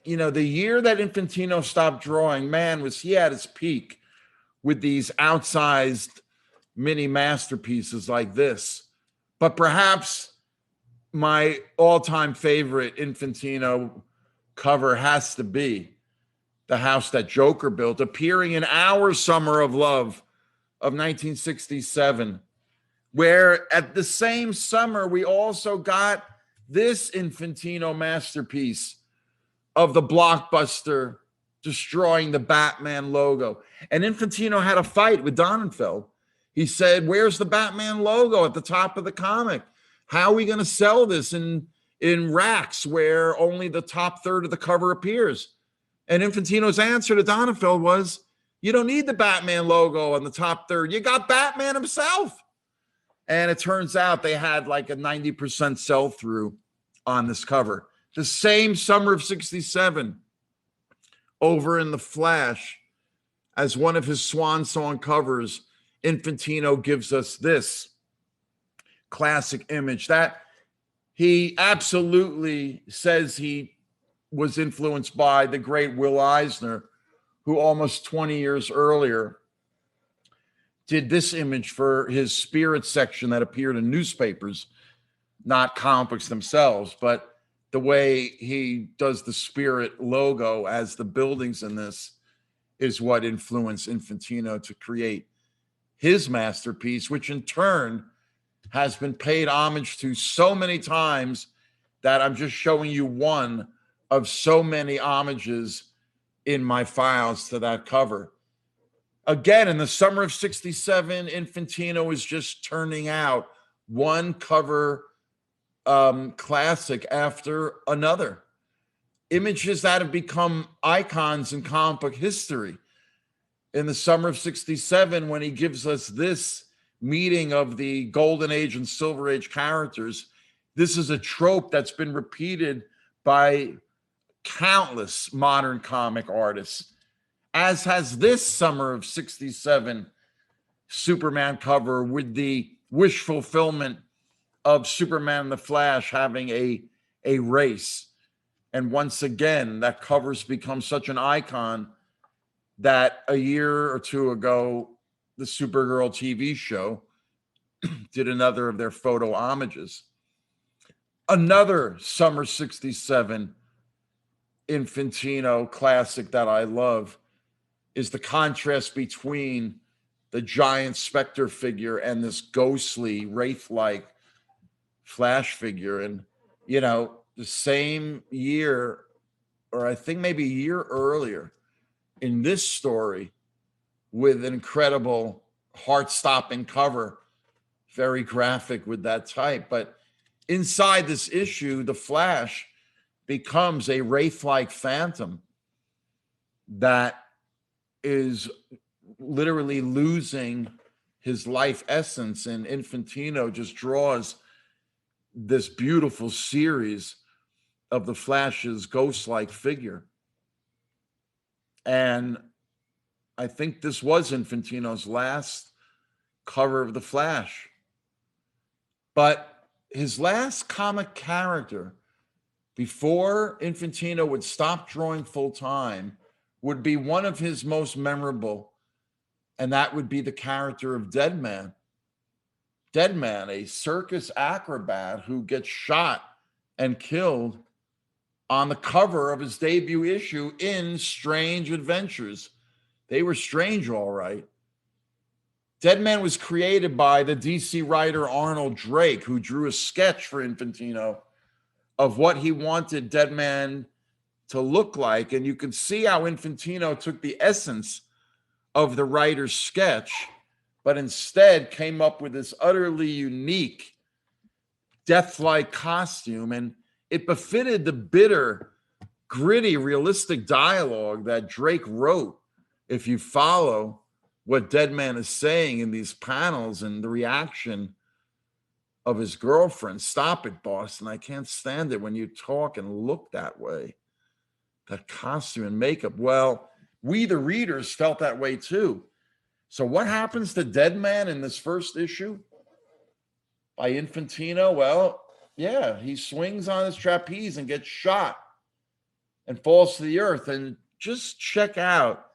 you know, the year that Infantino stopped drawing, man, was he at his peak with these outsized mini masterpieces like this. But perhaps my all-time favorite Infantino cover has to be the house that Joker built, appearing in Our Summer of Love of 1967, where at the same summer, we also got this Infantino masterpiece of the blockbuster destroying the Batman logo. And Infantino had a fight with Donenfeld. He said, where's the Batman logo at the top of the comic? How are we going to sell this in racks where only the top third of the cover appears? And Infantino's answer to Donenfeld was, you don't need the Batman logo on the top third. You got Batman himself. And it turns out they had like a 90% sell-through on this cover. The same summer of 67, over in The Flash, as one of his swan song covers, Infantino gives us this classic image that he absolutely says he was influenced by the great Will Eisner, who almost 20 years earlier did this image for his Spirit section that appeared in newspapers, not comic books themselves, but the way he does the Spirit logo as the buildings in this is what influenced Infantino to create his masterpiece, which in turn has been paid homage to so many times that I'm just showing you one of so many homages in my files to that cover. Again, in the summer of 67, Infantino is just turning out one cover classic after another. Images that have become icons in comic book history. In the summer of 67, when he gives us this meeting of the Golden Age and Silver Age characters, this is a trope that's been repeated by countless modern comic artists, as has this summer of 67 Superman cover with the wish fulfillment of Superman and the Flash having a race. And once again, that cover's become such an icon that a year or two ago, the Supergirl TV show did another of their photo homages. Another summer 67 Infantino classic that I love is the contrast between the giant Spectre figure and this ghostly, wraith-like Flash figure. And, you know, the same year, or I think maybe a year earlier, in this story, with an incredible heart-stopping cover, very graphic with that type. But inside this issue, the Flash becomes a wraith-like phantom that is literally losing his life essence, and Infantino just draws this beautiful series of the Flash's ghost-like figure. And I think this was Infantino's last cover of the Flash. But his last comic character before Infantino would stop drawing full-time would be one of his most memorable, and that would be the character of Deadman. Deadman, a circus acrobat who gets shot and killed on the cover of his debut issue in Strange Adventures. They were strange, all right. Deadman was created by the DC writer Arnold Drake, who drew a sketch for Infantino of what he wanted Deadman to look like. And you can see how Infantino took the essence of the writer's sketch, but instead came up with this utterly unique, death-like costume. And it befitted the bitter, gritty, realistic dialogue that Drake wrote. If you follow what Deadman is saying in these panels and the reaction of his girlfriend, "Stop it, Boston. I can't stand it when you talk and look that way." That costume and makeup. Well, we, the readers, felt that way too. So what happens to Deadman in this first issue by Infantino? Well, yeah, he swings on his trapeze and gets shot and falls to the earth. And just check out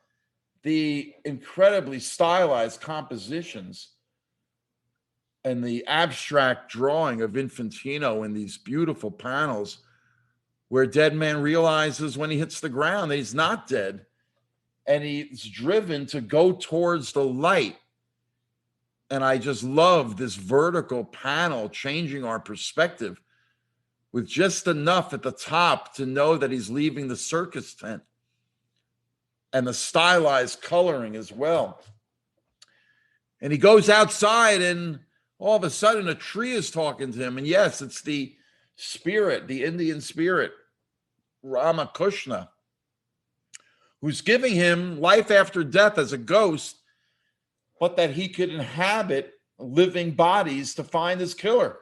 the incredibly stylized compositions and the abstract drawing of Infantino in these beautiful panels where Dead Man realizes when he hits the ground that he's not dead, and he's driven to go towards the light. And I just love this vertical panel changing our perspective with just enough at the top to know that he's leaving the circus tent, and the stylized coloring as well. And he goes outside, and all of a sudden a tree is talking to him. And yes, it's the spirit, the Indian spirit, Ramakrishna, who's giving him life after death as a ghost, but that he could inhabit living bodies to find his killer.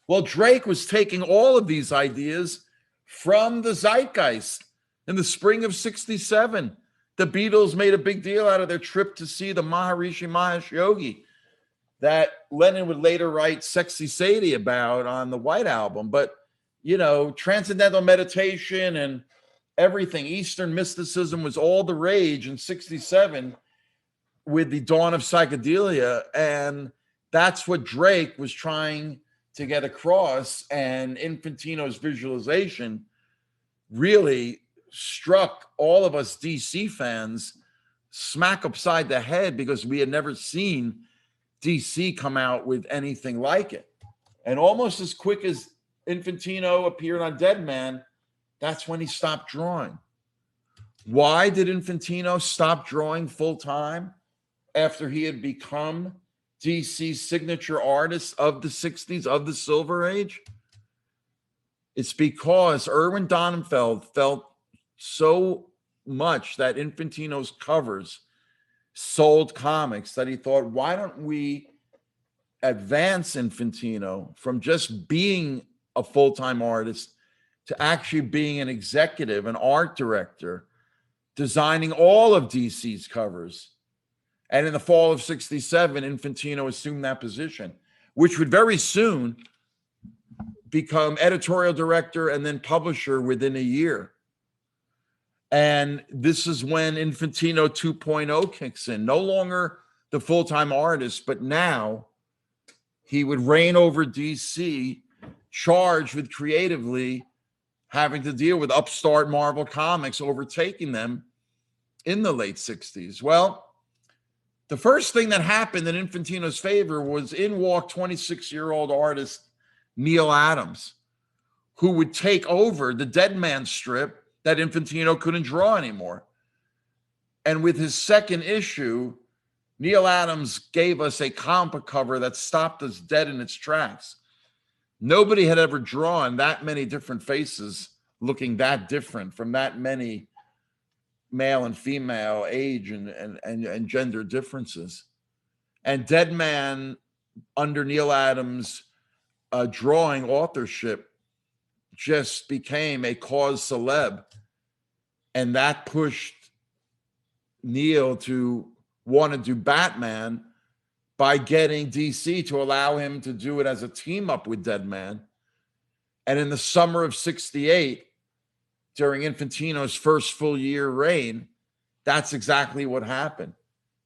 Well, Drake was taking all of these ideas from the zeitgeist. In the spring of '67, the Beatles made a big deal out of their trip to see the Maharishi Mahesh Yogi that Lennon would later write Sexy Sadie about on the White Album. But, you know, transcendental meditation and everything, Eastern mysticism was all the rage in '67 with the dawn of psychedelia. And that's what Drake was trying to get across. And Infantino's visualization really struck all of us DC fans smack upside the head, because we had never seen DC come out with anything like it. And almost as quick as Infantino appeared on Dead Man, that's when he stopped drawing. Why did Infantino stop drawing full time after he had become DC's signature artist of the '60s, of the Silver Age? It's because Erwin Donenfeld felt so much that Infantino's covers sold comics that he thought, why don't we advance Infantino from just being a full-time artist to actually being an executive, an art director, designing all of DC's covers. And in the fall of '67, Infantino assumed that position, which would very soon become editorial director and then publisher within a year. And this is when Infantino 2.0 kicks in. No longer the full-time artist, but now he would reign over DC, charged with creatively having to deal with upstart Marvel Comics overtaking them in the late '60s. Well, the first thing that happened in Infantino's favor was in walked 26-year-old artist Neil Adams, who would take over the Dead Man strip that Infantino couldn't draw anymore. And with his second issue, Neil Adams gave us a comic cover that stopped us dead in its tracks. Nobody had ever drawn that many different faces looking that different from that many male and female age and gender differences. And Dead Man, under Neil Adams' drawing authorship, just became a cause celeb. And that pushed Neil to want to do Batman by getting DC to allow him to do it as a team up with Dead Man. And in the summer of '68, during Infantino's first full year reign, that's exactly what happened.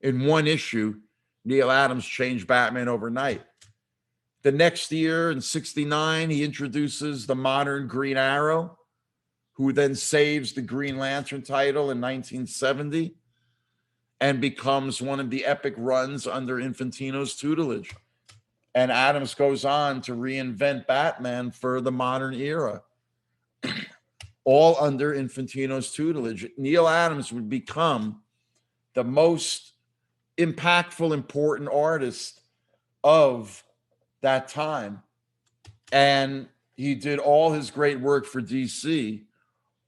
In one issue, Neil Adams changed Batman overnight. The next year, in '69, he introduces the modern Green Arrow, who then saves the Green Lantern title in 1970 and becomes one of the epic runs under Infantino's tutelage. And Adams goes on to reinvent Batman for the modern era, all under Infantino's tutelage. Neil Adams would become the most impactful, important artist of that time. And he did all his great work for DC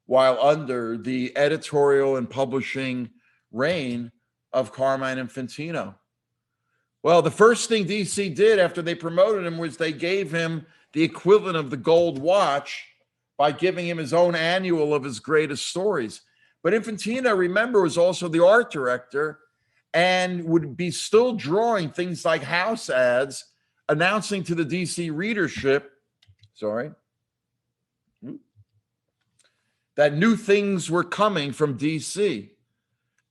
while under the editorial and publishing reign of Carmine Infantino. Well, the first thing DC did after they promoted him was they gave him the equivalent of the gold watch by giving him his own annual of his greatest stories. But Infantino, remember, was also the art director and would be still drawing things like house ads, announcing to the DC readership, that new things were coming from DC.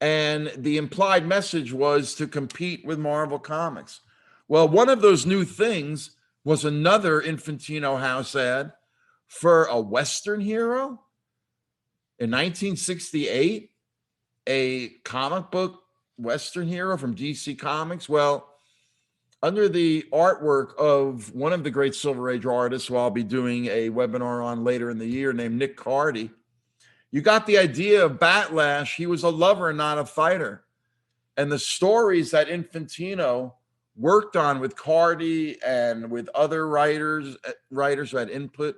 And the implied message was to compete with Marvel Comics. Well, one of those new things was another Infantino house ad for a Western hero in 1968, a comic book Western hero from DC Comics. Well, under the artwork of one of the great Silver Age artists, who I'll be doing a webinar on later in the year, named Nick Cardy, you got the idea of Batlash. He was a lover, not a fighter. And the stories that Infantino worked on with Cardy and with other writers who had input,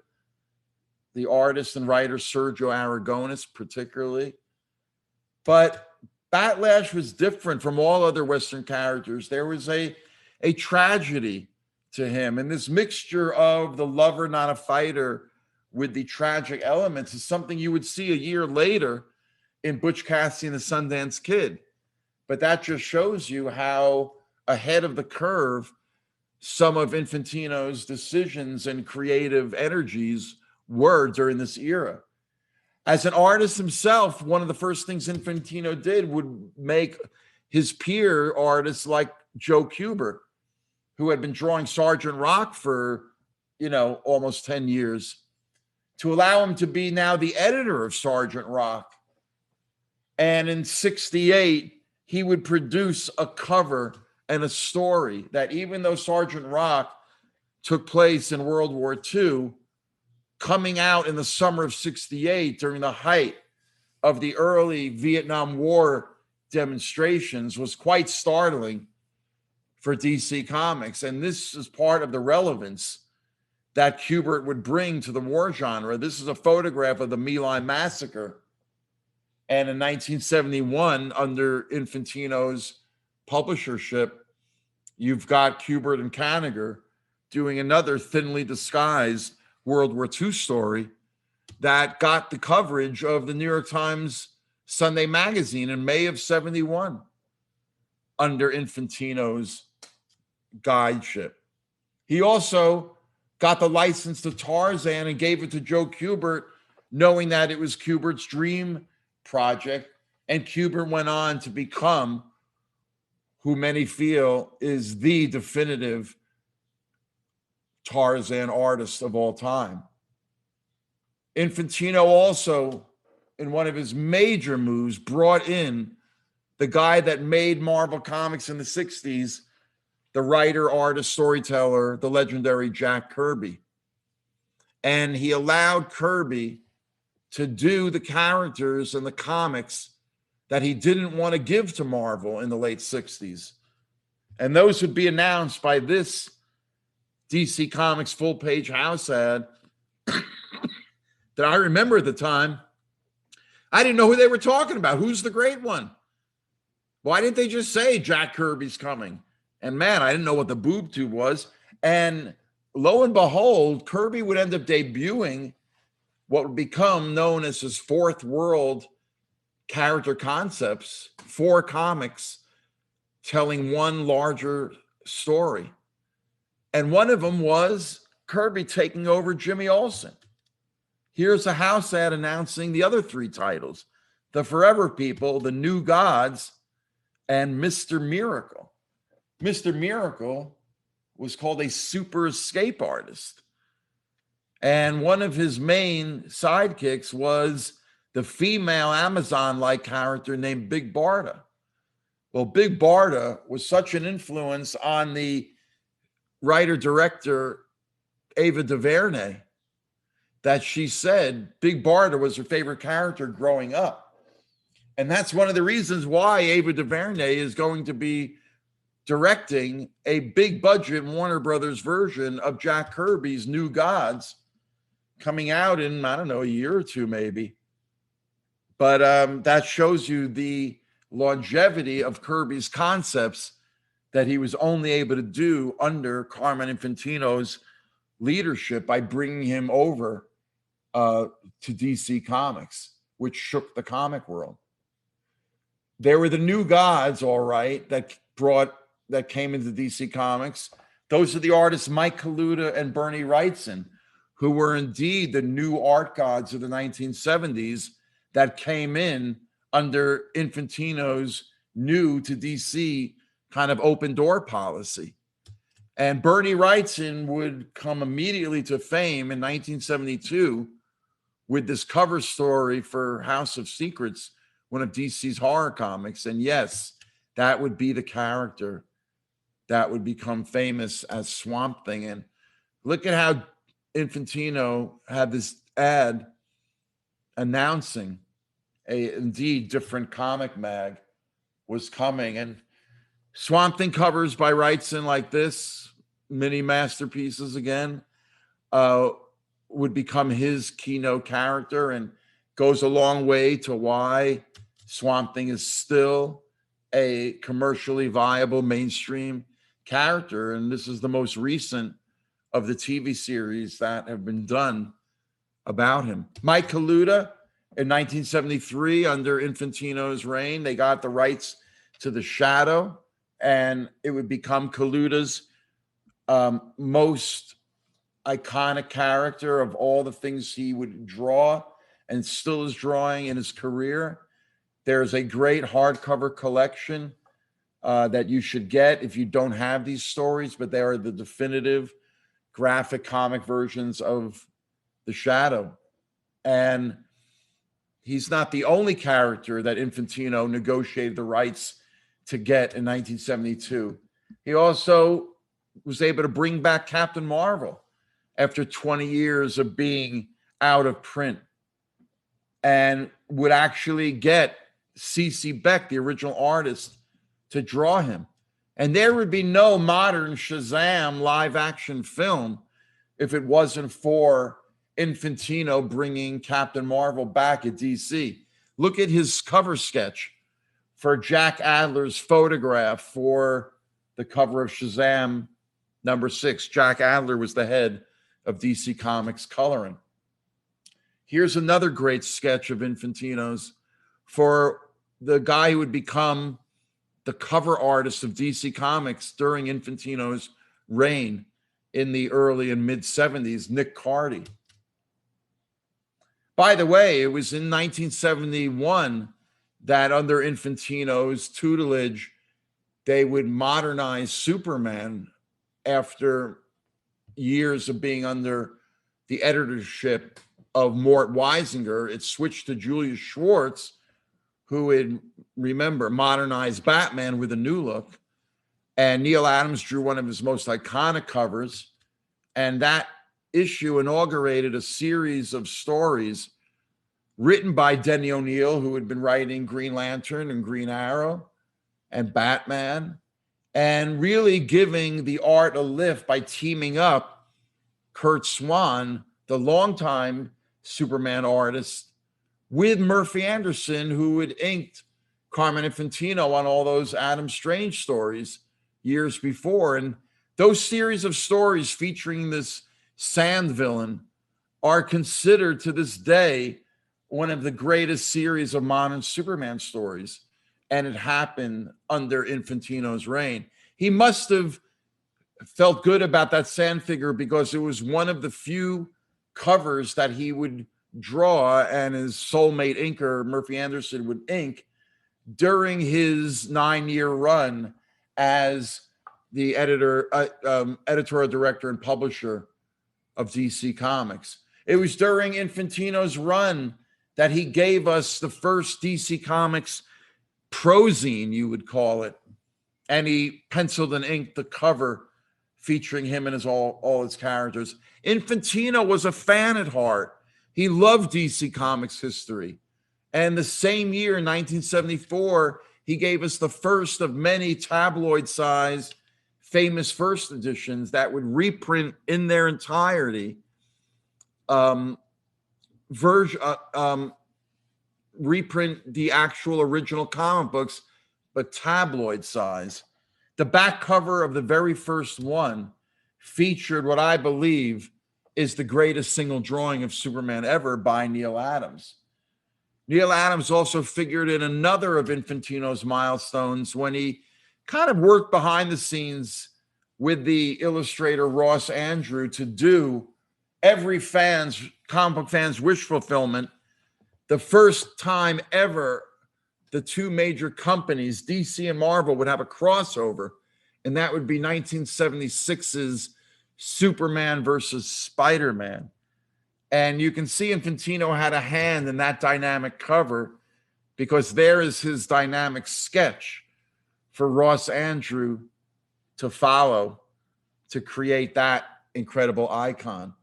the artist and writer Sergio Aragonis particularly. But Batlash was different from all other Western characters. There was a tragedy to him. And this mixture of the lover, not a fighter, with the tragic elements is something you would see a year later in Butch Cassidy and the Sundance Kid. But that just shows you how ahead of the curve some of Infantino's decisions and creative energies were during this era. As an artist himself, one of the first things Infantino did would make his peer artists like Joe Kubert, who had been drawing Sergeant Rock for, almost 10 years, to allow him to be now the editor of Sergeant Rock. And in 68, he would produce a cover and a story that, even though Sergeant Rock took place in World War II, coming out in the summer of 68 during the height of the early Vietnam War demonstrations, was quite startling for DC Comics. And this is part of the relevance that Kubert would bring to the war genre. This is a photograph of the My Lai massacre. And in 1971, under Infantino's publishership, you've got Kubert and Kanigher doing another thinly disguised World War II story that got the coverage of the New York Times Sunday magazine in May of 71 under Infantino's guideship. He also got the license to Tarzan and gave it to Joe Kubert, knowing that it was Kubert's dream project. And Kubert went on to become who many feel is the definitive Tarzan artist of all time. Infantino also, in one of his major moves, brought in the guy that made Marvel Comics in the 60s, the writer, artist, storyteller, the legendary Jack Kirby. And he allowed Kirby to do the characters and the comics that he didn't want to give to Marvel in the late 60s. And those would be announced by this DC Comics full-page house ad that I remember at the time. I didn't know who they were talking about. Who's the great one? Why didn't they just say Jack Kirby's coming? And man, I didn't know what the boob tube was. And lo and behold, Kirby would end up debuting what would become known as his Fourth World character concepts, 4 comics telling one larger story. And one of them was Kirby taking over Jimmy Olsen. Here's a house ad announcing the other 3 titles: The Forever People, The New Gods, and Mr. Miracle. Mr. Miracle was called a super escape artist. And one of his main sidekicks was the female Amazon-like character named Big Barda. Well, Big Barda was such an influence on the writer-director Ava DuVernay that she said Big Barda was her favorite character growing up. And that's one of the reasons why Ava DuVernay is going to be directing a big-budget Warner Brothers version of Jack Kirby's New Gods coming out in, I don't know, a year or 2 maybe. But that shows you the longevity of Kirby's concepts that he was only able to do under Carmine Infantino's leadership by bringing him over to DC Comics, which shook the comic world. There were the New Gods, all right, that came into DC Comics. Those are the artists Mike Kaluta and Bernie Wrightson, who were indeed the new art gods of the 1970s that came in under Infantino's new to DC kind of open door policy. And Bernie Wrightson would come immediately to fame in 1972 with this cover story for House of Secrets, one of DC's horror comics. And yes, that would be the character that would become famous as Swamp Thing. And look at how Infantino had this ad announcing a indeed different comic mag was coming. And Swamp Thing covers by Wrightson like this, mini masterpieces again, would become his keynote character and goes a long way to why Swamp Thing is still a commercially viable mainstream character. And this is the most recent of the TV series that have been done about him. Mike Kaluta in 1973, under Infantino's reign, they got the rights to the Shadow, and it would become Kaluta's most iconic character of all the things he would draw and still is drawing in his career. There's a great hardcover collection that you should get if you don't have these stories, but they are the definitive graphic comic versions of the Shadow. And he's not the only character that Infantino negotiated the rights to get in 1972. He also was able to bring back Captain Marvel after 20 years of being out of print, and would actually get C.C. Beck, the original artist, to draw him. And there would be no modern Shazam live action film if it wasn't for Infantino bringing Captain Marvel back at DC. Look at his cover sketch for Jack Adler's photograph for the cover of Shazam #6. Jack Adler was the head of DC Comics coloring. Here's another great sketch of Infantino's for the guy who would become the cover artist of DC Comics during Infantino's reign in the early and mid 70s, Nick Cardy. By the way, it was in 1971 that under Infantino's tutelage, they would modernize Superman after years of being under the editorship of Mort Weisinger. It switched to Julius Schwartz, who would, remember, modernize Batman with a new look. And Neil Adams drew one of his most iconic covers. And that issue inaugurated a series of stories written by Denny O'Neil, who had been writing Green Lantern and Green Arrow and Batman, and really giving the art a lift by teaming up Kurt Swan, the longtime Superman artist, with Murphy Anderson, who had inked Carmine Infantino on all those Adam Strange stories years before. And those series of stories featuring this sand villain are considered to this day one of the greatest series of modern Superman stories. And it happened under Infantino's reign. He must have felt good about that sand figure because it was one of the few covers that he would draw and his soulmate inker, Murphy Anderson, would ink during his 9-year run as the editorial director and publisher of DC Comics. It was during Infantino's run that he gave us the first DC Comics prozine, you would call it, and he penciled and inked the cover featuring him and all his characters. Infantino was a fan at heart. He loved DC Comics history. And the same year, 1974, he gave us the first of many tabloid-sized famous first editions that would reprint in their entirety, reprint the actual original comic books, but tabloid size. The back cover of the very first one featured what I believe is the greatest single drawing of Superman ever by Neil Adams. Neil Adams also figured in another of Infantino's milestones when he kind of worked behind the scenes with the illustrator Ross Andrew to do every comic book fan's wish fulfillment, the first time ever the two major companies, DC and Marvel, would have a crossover, and that would be 1976's Superman versus Spider-Man. And you can see Infantino had a hand in that dynamic cover, because there is his dynamic sketch for Ross Andru to follow to create that incredible icon.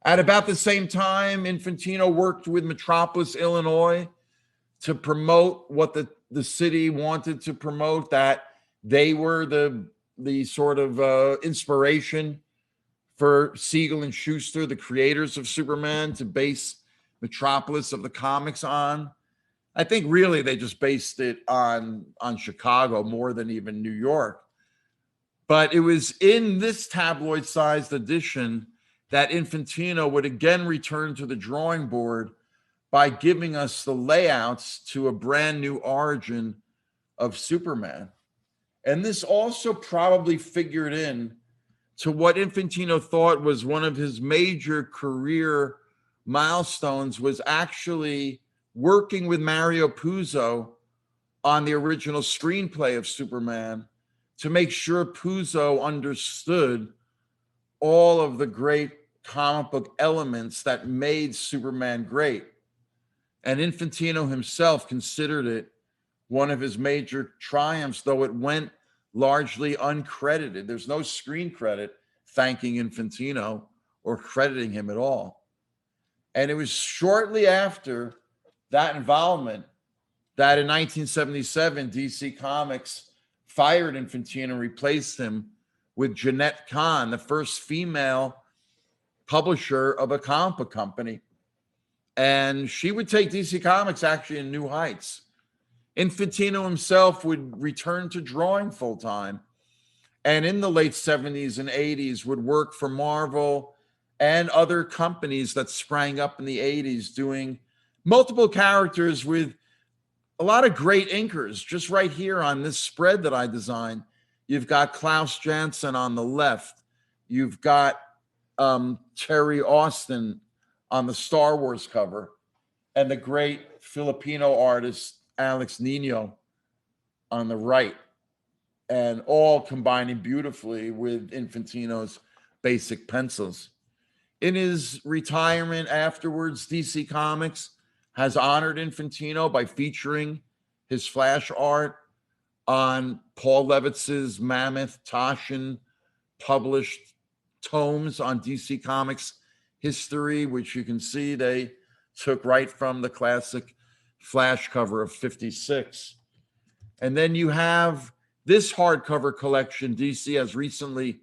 At about the same time, Infantino worked with Metropolis, Illinois, to promote what the city wanted to promote, that they were the sort of inspiration for Siegel and Schuster, the creators of Superman, to base Metropolis of the comics on. I think really they just based it on Chicago more than even New York. But it was in this tabloid-sized edition that Infantino would again return to the drawing board by giving us the layouts to a brand new origin of Superman. And this also probably figured in to what Infantino thought was one of his major career milestones, was actually working with Mario Puzo on the original screenplay of Superman to make sure Puzo understood all of the great comic book elements that made Superman great. And Infantino himself considered it one of his major triumphs, though it went largely uncredited. There's no screen credit thanking Infantino or crediting him at all. And it was shortly after that involvement that in 1977, DC Comics fired Infantino and replaced him with Jeanette Kahn, the first female publisher of a comic book company. And she would take DC Comics actually in new heights. Infantino himself would return to drawing full time, and in the late 70s and 80s would work for Marvel and other companies that sprang up in the 80s, doing multiple characters with a lot of great inkers. Just right here on this spread that I designed, you've got Klaus Janson on the left. You've got Terry Austin on the Star Wars cover, and the great Filipino artist Alex Nino on the right, and all combining beautifully with Infantino's basic pencils. In his retirement afterwards, DC Comics has honored Infantino by featuring his flash art on Paul Levitz's mammoth Taschen published tomes on DC Comics history, which you can see they took right from the classic flash cover of 56. And then you have this hardcover collection DC has recently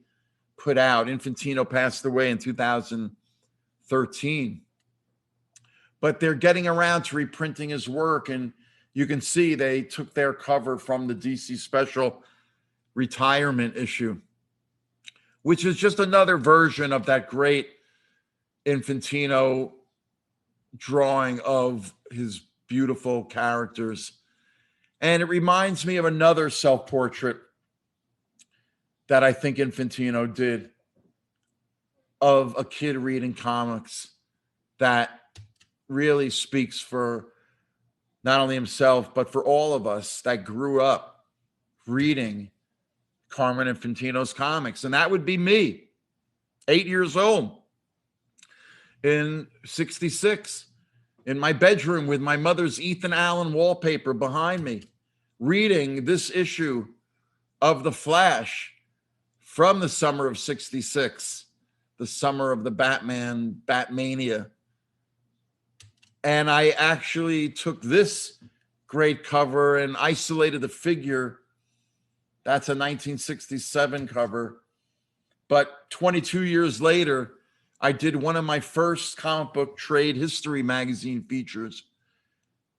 put out. Infantino passed away in 2013. But they're getting around to reprinting his work, and you can see they took their cover from the DC Special retirement issue, which is just another version of that great Infantino drawing of his beautiful characters. And it reminds me of another self-portrait that I think Infantino did of a kid reading comics that really speaks for not only himself, but for all of us that grew up reading Carmine Infantino's comics. And that would be me, 8 years old, in 66, in my bedroom with my mother's Ethan Allen wallpaper behind me, reading this issue of The Flash from the summer of 66, the summer of the Batmania. And I actually took this great cover and isolated the figure. That's a 1967 cover. But 22 years later, I did one of my first comic book trade history magazine features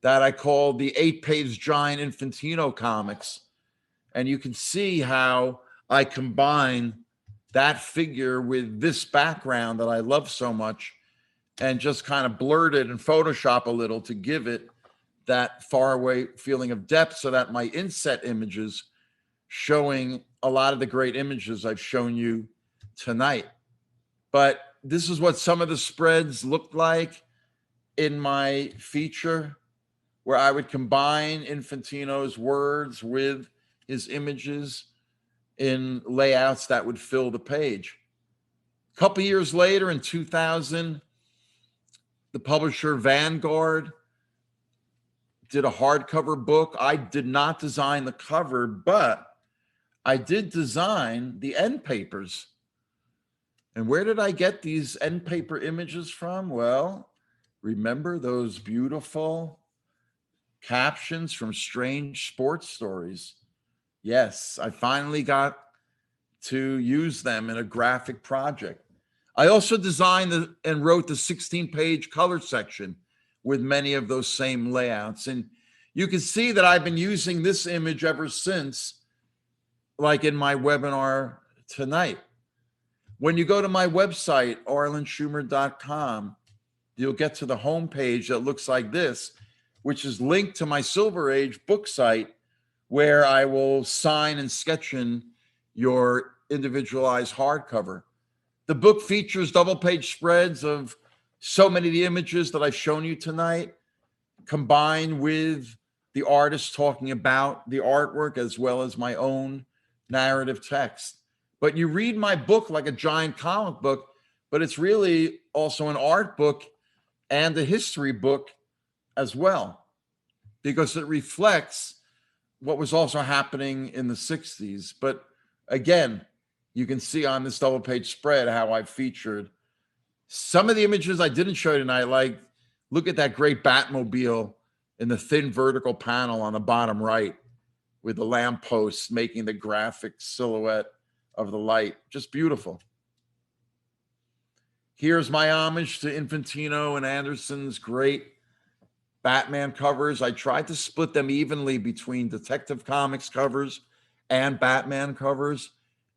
that I called the 8-page giant Infantino comics. And you can see how I combine that figure with this background that I love so much, and just kind of blurred it and Photoshop a little to give it that faraway feeling of depth, so that my inset images showing a lot of the great images I've shown you tonight. But this is what some of the spreads looked like in my feature, where I would combine Infantino's words with his images in layouts that would fill the page. A couple years later, in 2000, the publisher Vanguard did a hardcover book. I did not design the cover, but I did design the end papers. And where did I get these end paper images from? Well, remember those beautiful captions from Strange Sports Stories? Yes, I finally got to use them in a graphic project. I also designed and wrote the 16-page color section with many of those same layouts. And you can see that I've been using this image ever since, like in my webinar tonight. When you go to my website, arlenschumer.com, you'll get to the homepage that looks like this, which is linked to my Silver Age book site, where I will sign and sketch in your individualized hardcover. The book features double-page spreads of so many of the images that I've shown you tonight, combined with the artist talking about the artwork as well as my own narrative text. But you read my book like a giant comic book, but it's really also an art book and a history book as well, because it reflects what was also happening in the 60s. But again, you can see on this double-page spread how I featured some of the images I didn't show you tonight, like look at that great Batmobile in the thin vertical panel on the bottom right with the lamppost making the graphic silhouette of the light. Just beautiful. Here's my homage to Infantino and Anderson's great Batman covers. I tried to split them evenly between Detective Comics covers and Batman covers.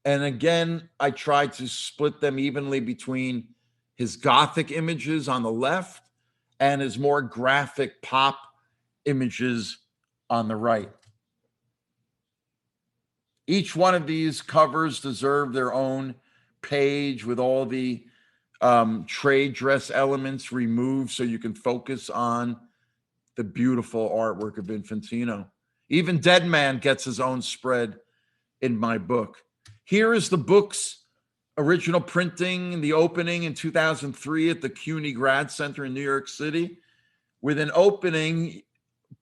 And again, I tried to split them evenly between his Gothic images on the left and his more graphic pop images on the right. Each one of these covers deserve their own page with all the trade dress elements removed so you can focus on the beautiful artwork of Infantino. Even Dead Man gets his own spread in my book. Here is the book's original printing, the opening in 2003 at the CUNY Grad Center in New York City, with an opening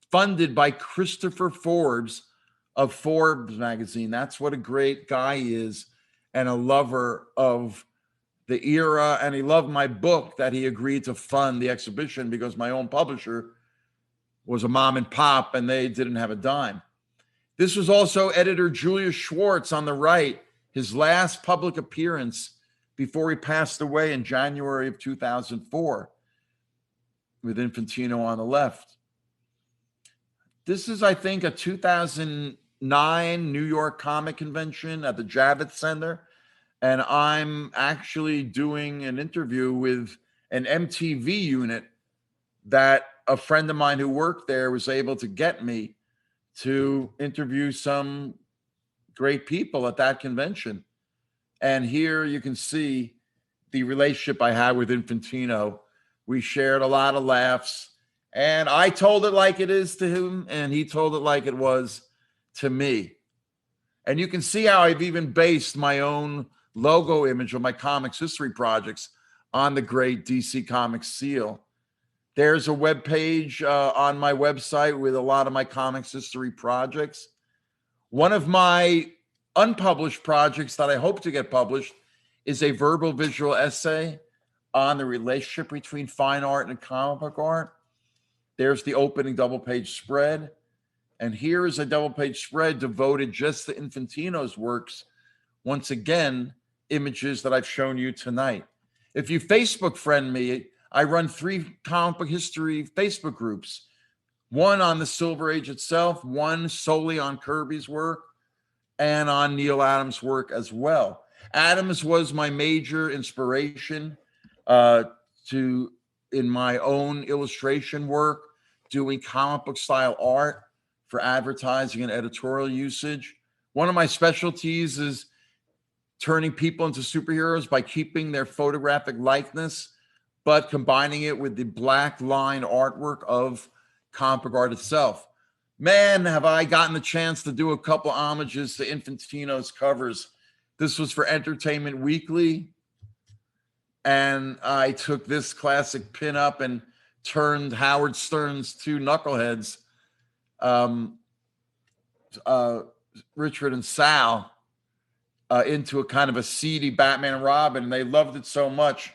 funded by Christopher Forbes of Forbes magazine. That's what a great guy is, and a lover of the era. And he loved my book that he agreed to fund the exhibition, because my own publisher was a mom and pop and they didn't have a dime. This was also editor Julius Schwartz on the right, his last public appearance before he passed away in January of 2004, with Infantino on the left. This is, I think, a 2009 New York Comic Convention at the Javits Center. And I'm actually doing an interview with an MTV unit that a friend of mine who worked there was able to get me to interview some great people at that convention. And here you can see the relationship I had with Infantino. We shared a lot of laughs, and I told it like it is to him, and he told it like it was to me. And you can see how I've even based my own logo image of my comics history projects on the great DC Comics seal. There's a web page on my website with a lot of my comics history projects. One of my unpublished projects that I hope to get published is a verbal visual essay on the relationship between fine art and comic book art. There's the opening double-page spread. And here is a double-page spread devoted just to Infantino's works. Once again, images that I've shown you tonight. If you Facebook friend me, I run 3 comic book history Facebook groups. One on the Silver Age itself, one solely on Kirby's work, and on Neil Adams' work as well. Adams was my major inspiration in my own illustration work, doing comic book style art for advertising and editorial usage. One of my specialties is turning people into superheroes by keeping their photographic likeness, but combining it with the black line artwork of comic art itself. Man, have I gotten the chance to do a couple homages to Infantino's covers. This was for Entertainment Weekly, and I took this classic pinup and turned Howard Stern's two knuckleheads, Richard and Sal, into a kind of a seedy Batman and Robin. They loved it so much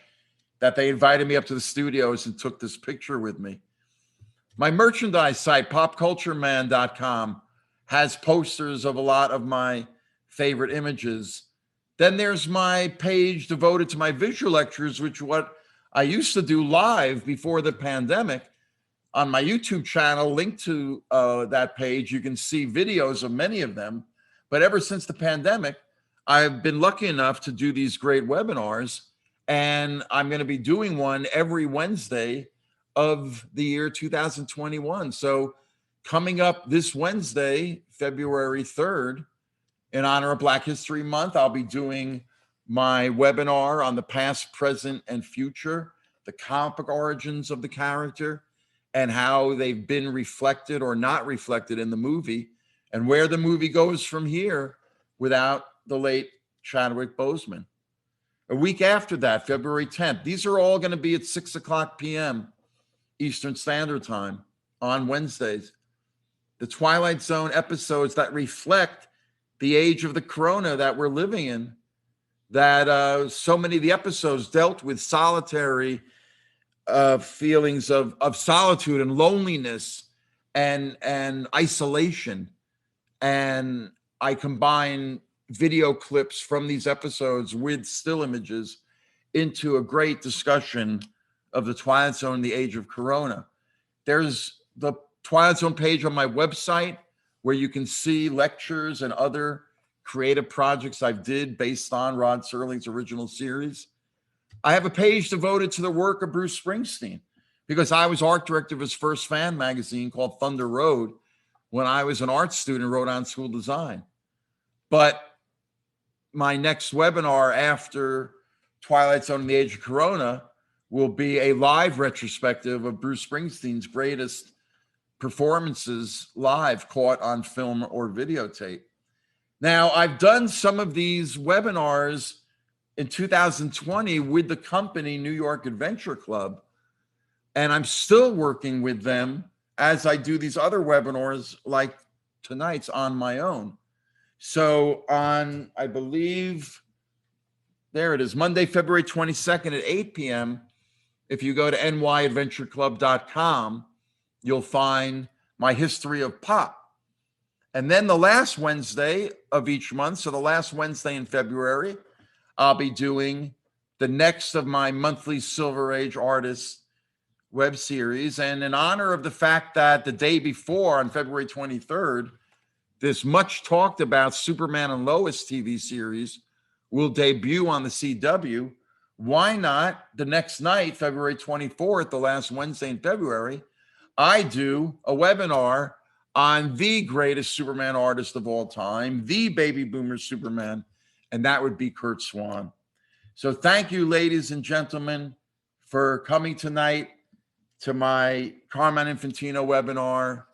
that they invited me up to the studios and took this picture with me. My merchandise site, popcultureman.com, has posters of a lot of my favorite images. Then there's my page devoted to my visual lectures, which what I used to do live before the pandemic. On my YouTube channel, linked to that page, you can see videos of many of them. But ever since the pandemic, I've been lucky enough to do these great webinars, and I'm going to be doing one every Wednesday of the year 2021. So coming up this Wednesday, February 3rd, in honor of Black History Month, I'll be doing my webinar on the past, present, and future, the comic book origins of the character, and how they've been reflected or not reflected in the movie, and where the movie goes from here without the late Chadwick Boseman. A week after that, February 10th, these are all going to be at 6:00 p.m. Eastern Standard Time on Wednesdays. The Twilight Zone episodes that reflect the age of the corona that we're living in, that so many of the episodes dealt with solitary feelings of solitude and loneliness and isolation. And I combine video clips from these episodes with still images into a great discussion of the Twilight Zone and the age of corona. There's the Twilight Zone page on my website where you can see lectures and other creative projects I've did based on Rod Serling's original series. I have a page devoted to the work of Bruce Springsteen because I was art director of his first fan magazine called Thunder Road when I was an art student in Rhode Island School of Design. But my next webinar after Twilight Zone and the Age of Corona will be a live retrospective of Bruce Springsteen's greatest performances live, caught on film or videotape. Now, I've done some of these webinars in 2020 with the company New York Adventure Club, and I'm still working with them as I do these other webinars like tonight's on my own. So on, I believe, there it is, Monday, February 22nd at 8 p.m., if you go to nyadventureclub.com, you'll find my history of pop. And then the last Wednesday of each month, so the last Wednesday in February, I'll be doing the next of my monthly Silver Age Artists web series. And in honor of the fact that the day before, on February 23rd, this much talked about Superman and Lois TV series will debut on the CW, why not the next night, February 24th, the last Wednesday in February, I do a webinar on the greatest Superman artist of all time, the baby boomer Superman, and that would be Kurt Swan. So thank you, ladies and gentlemen, for coming tonight to my Carmine Infantino webinar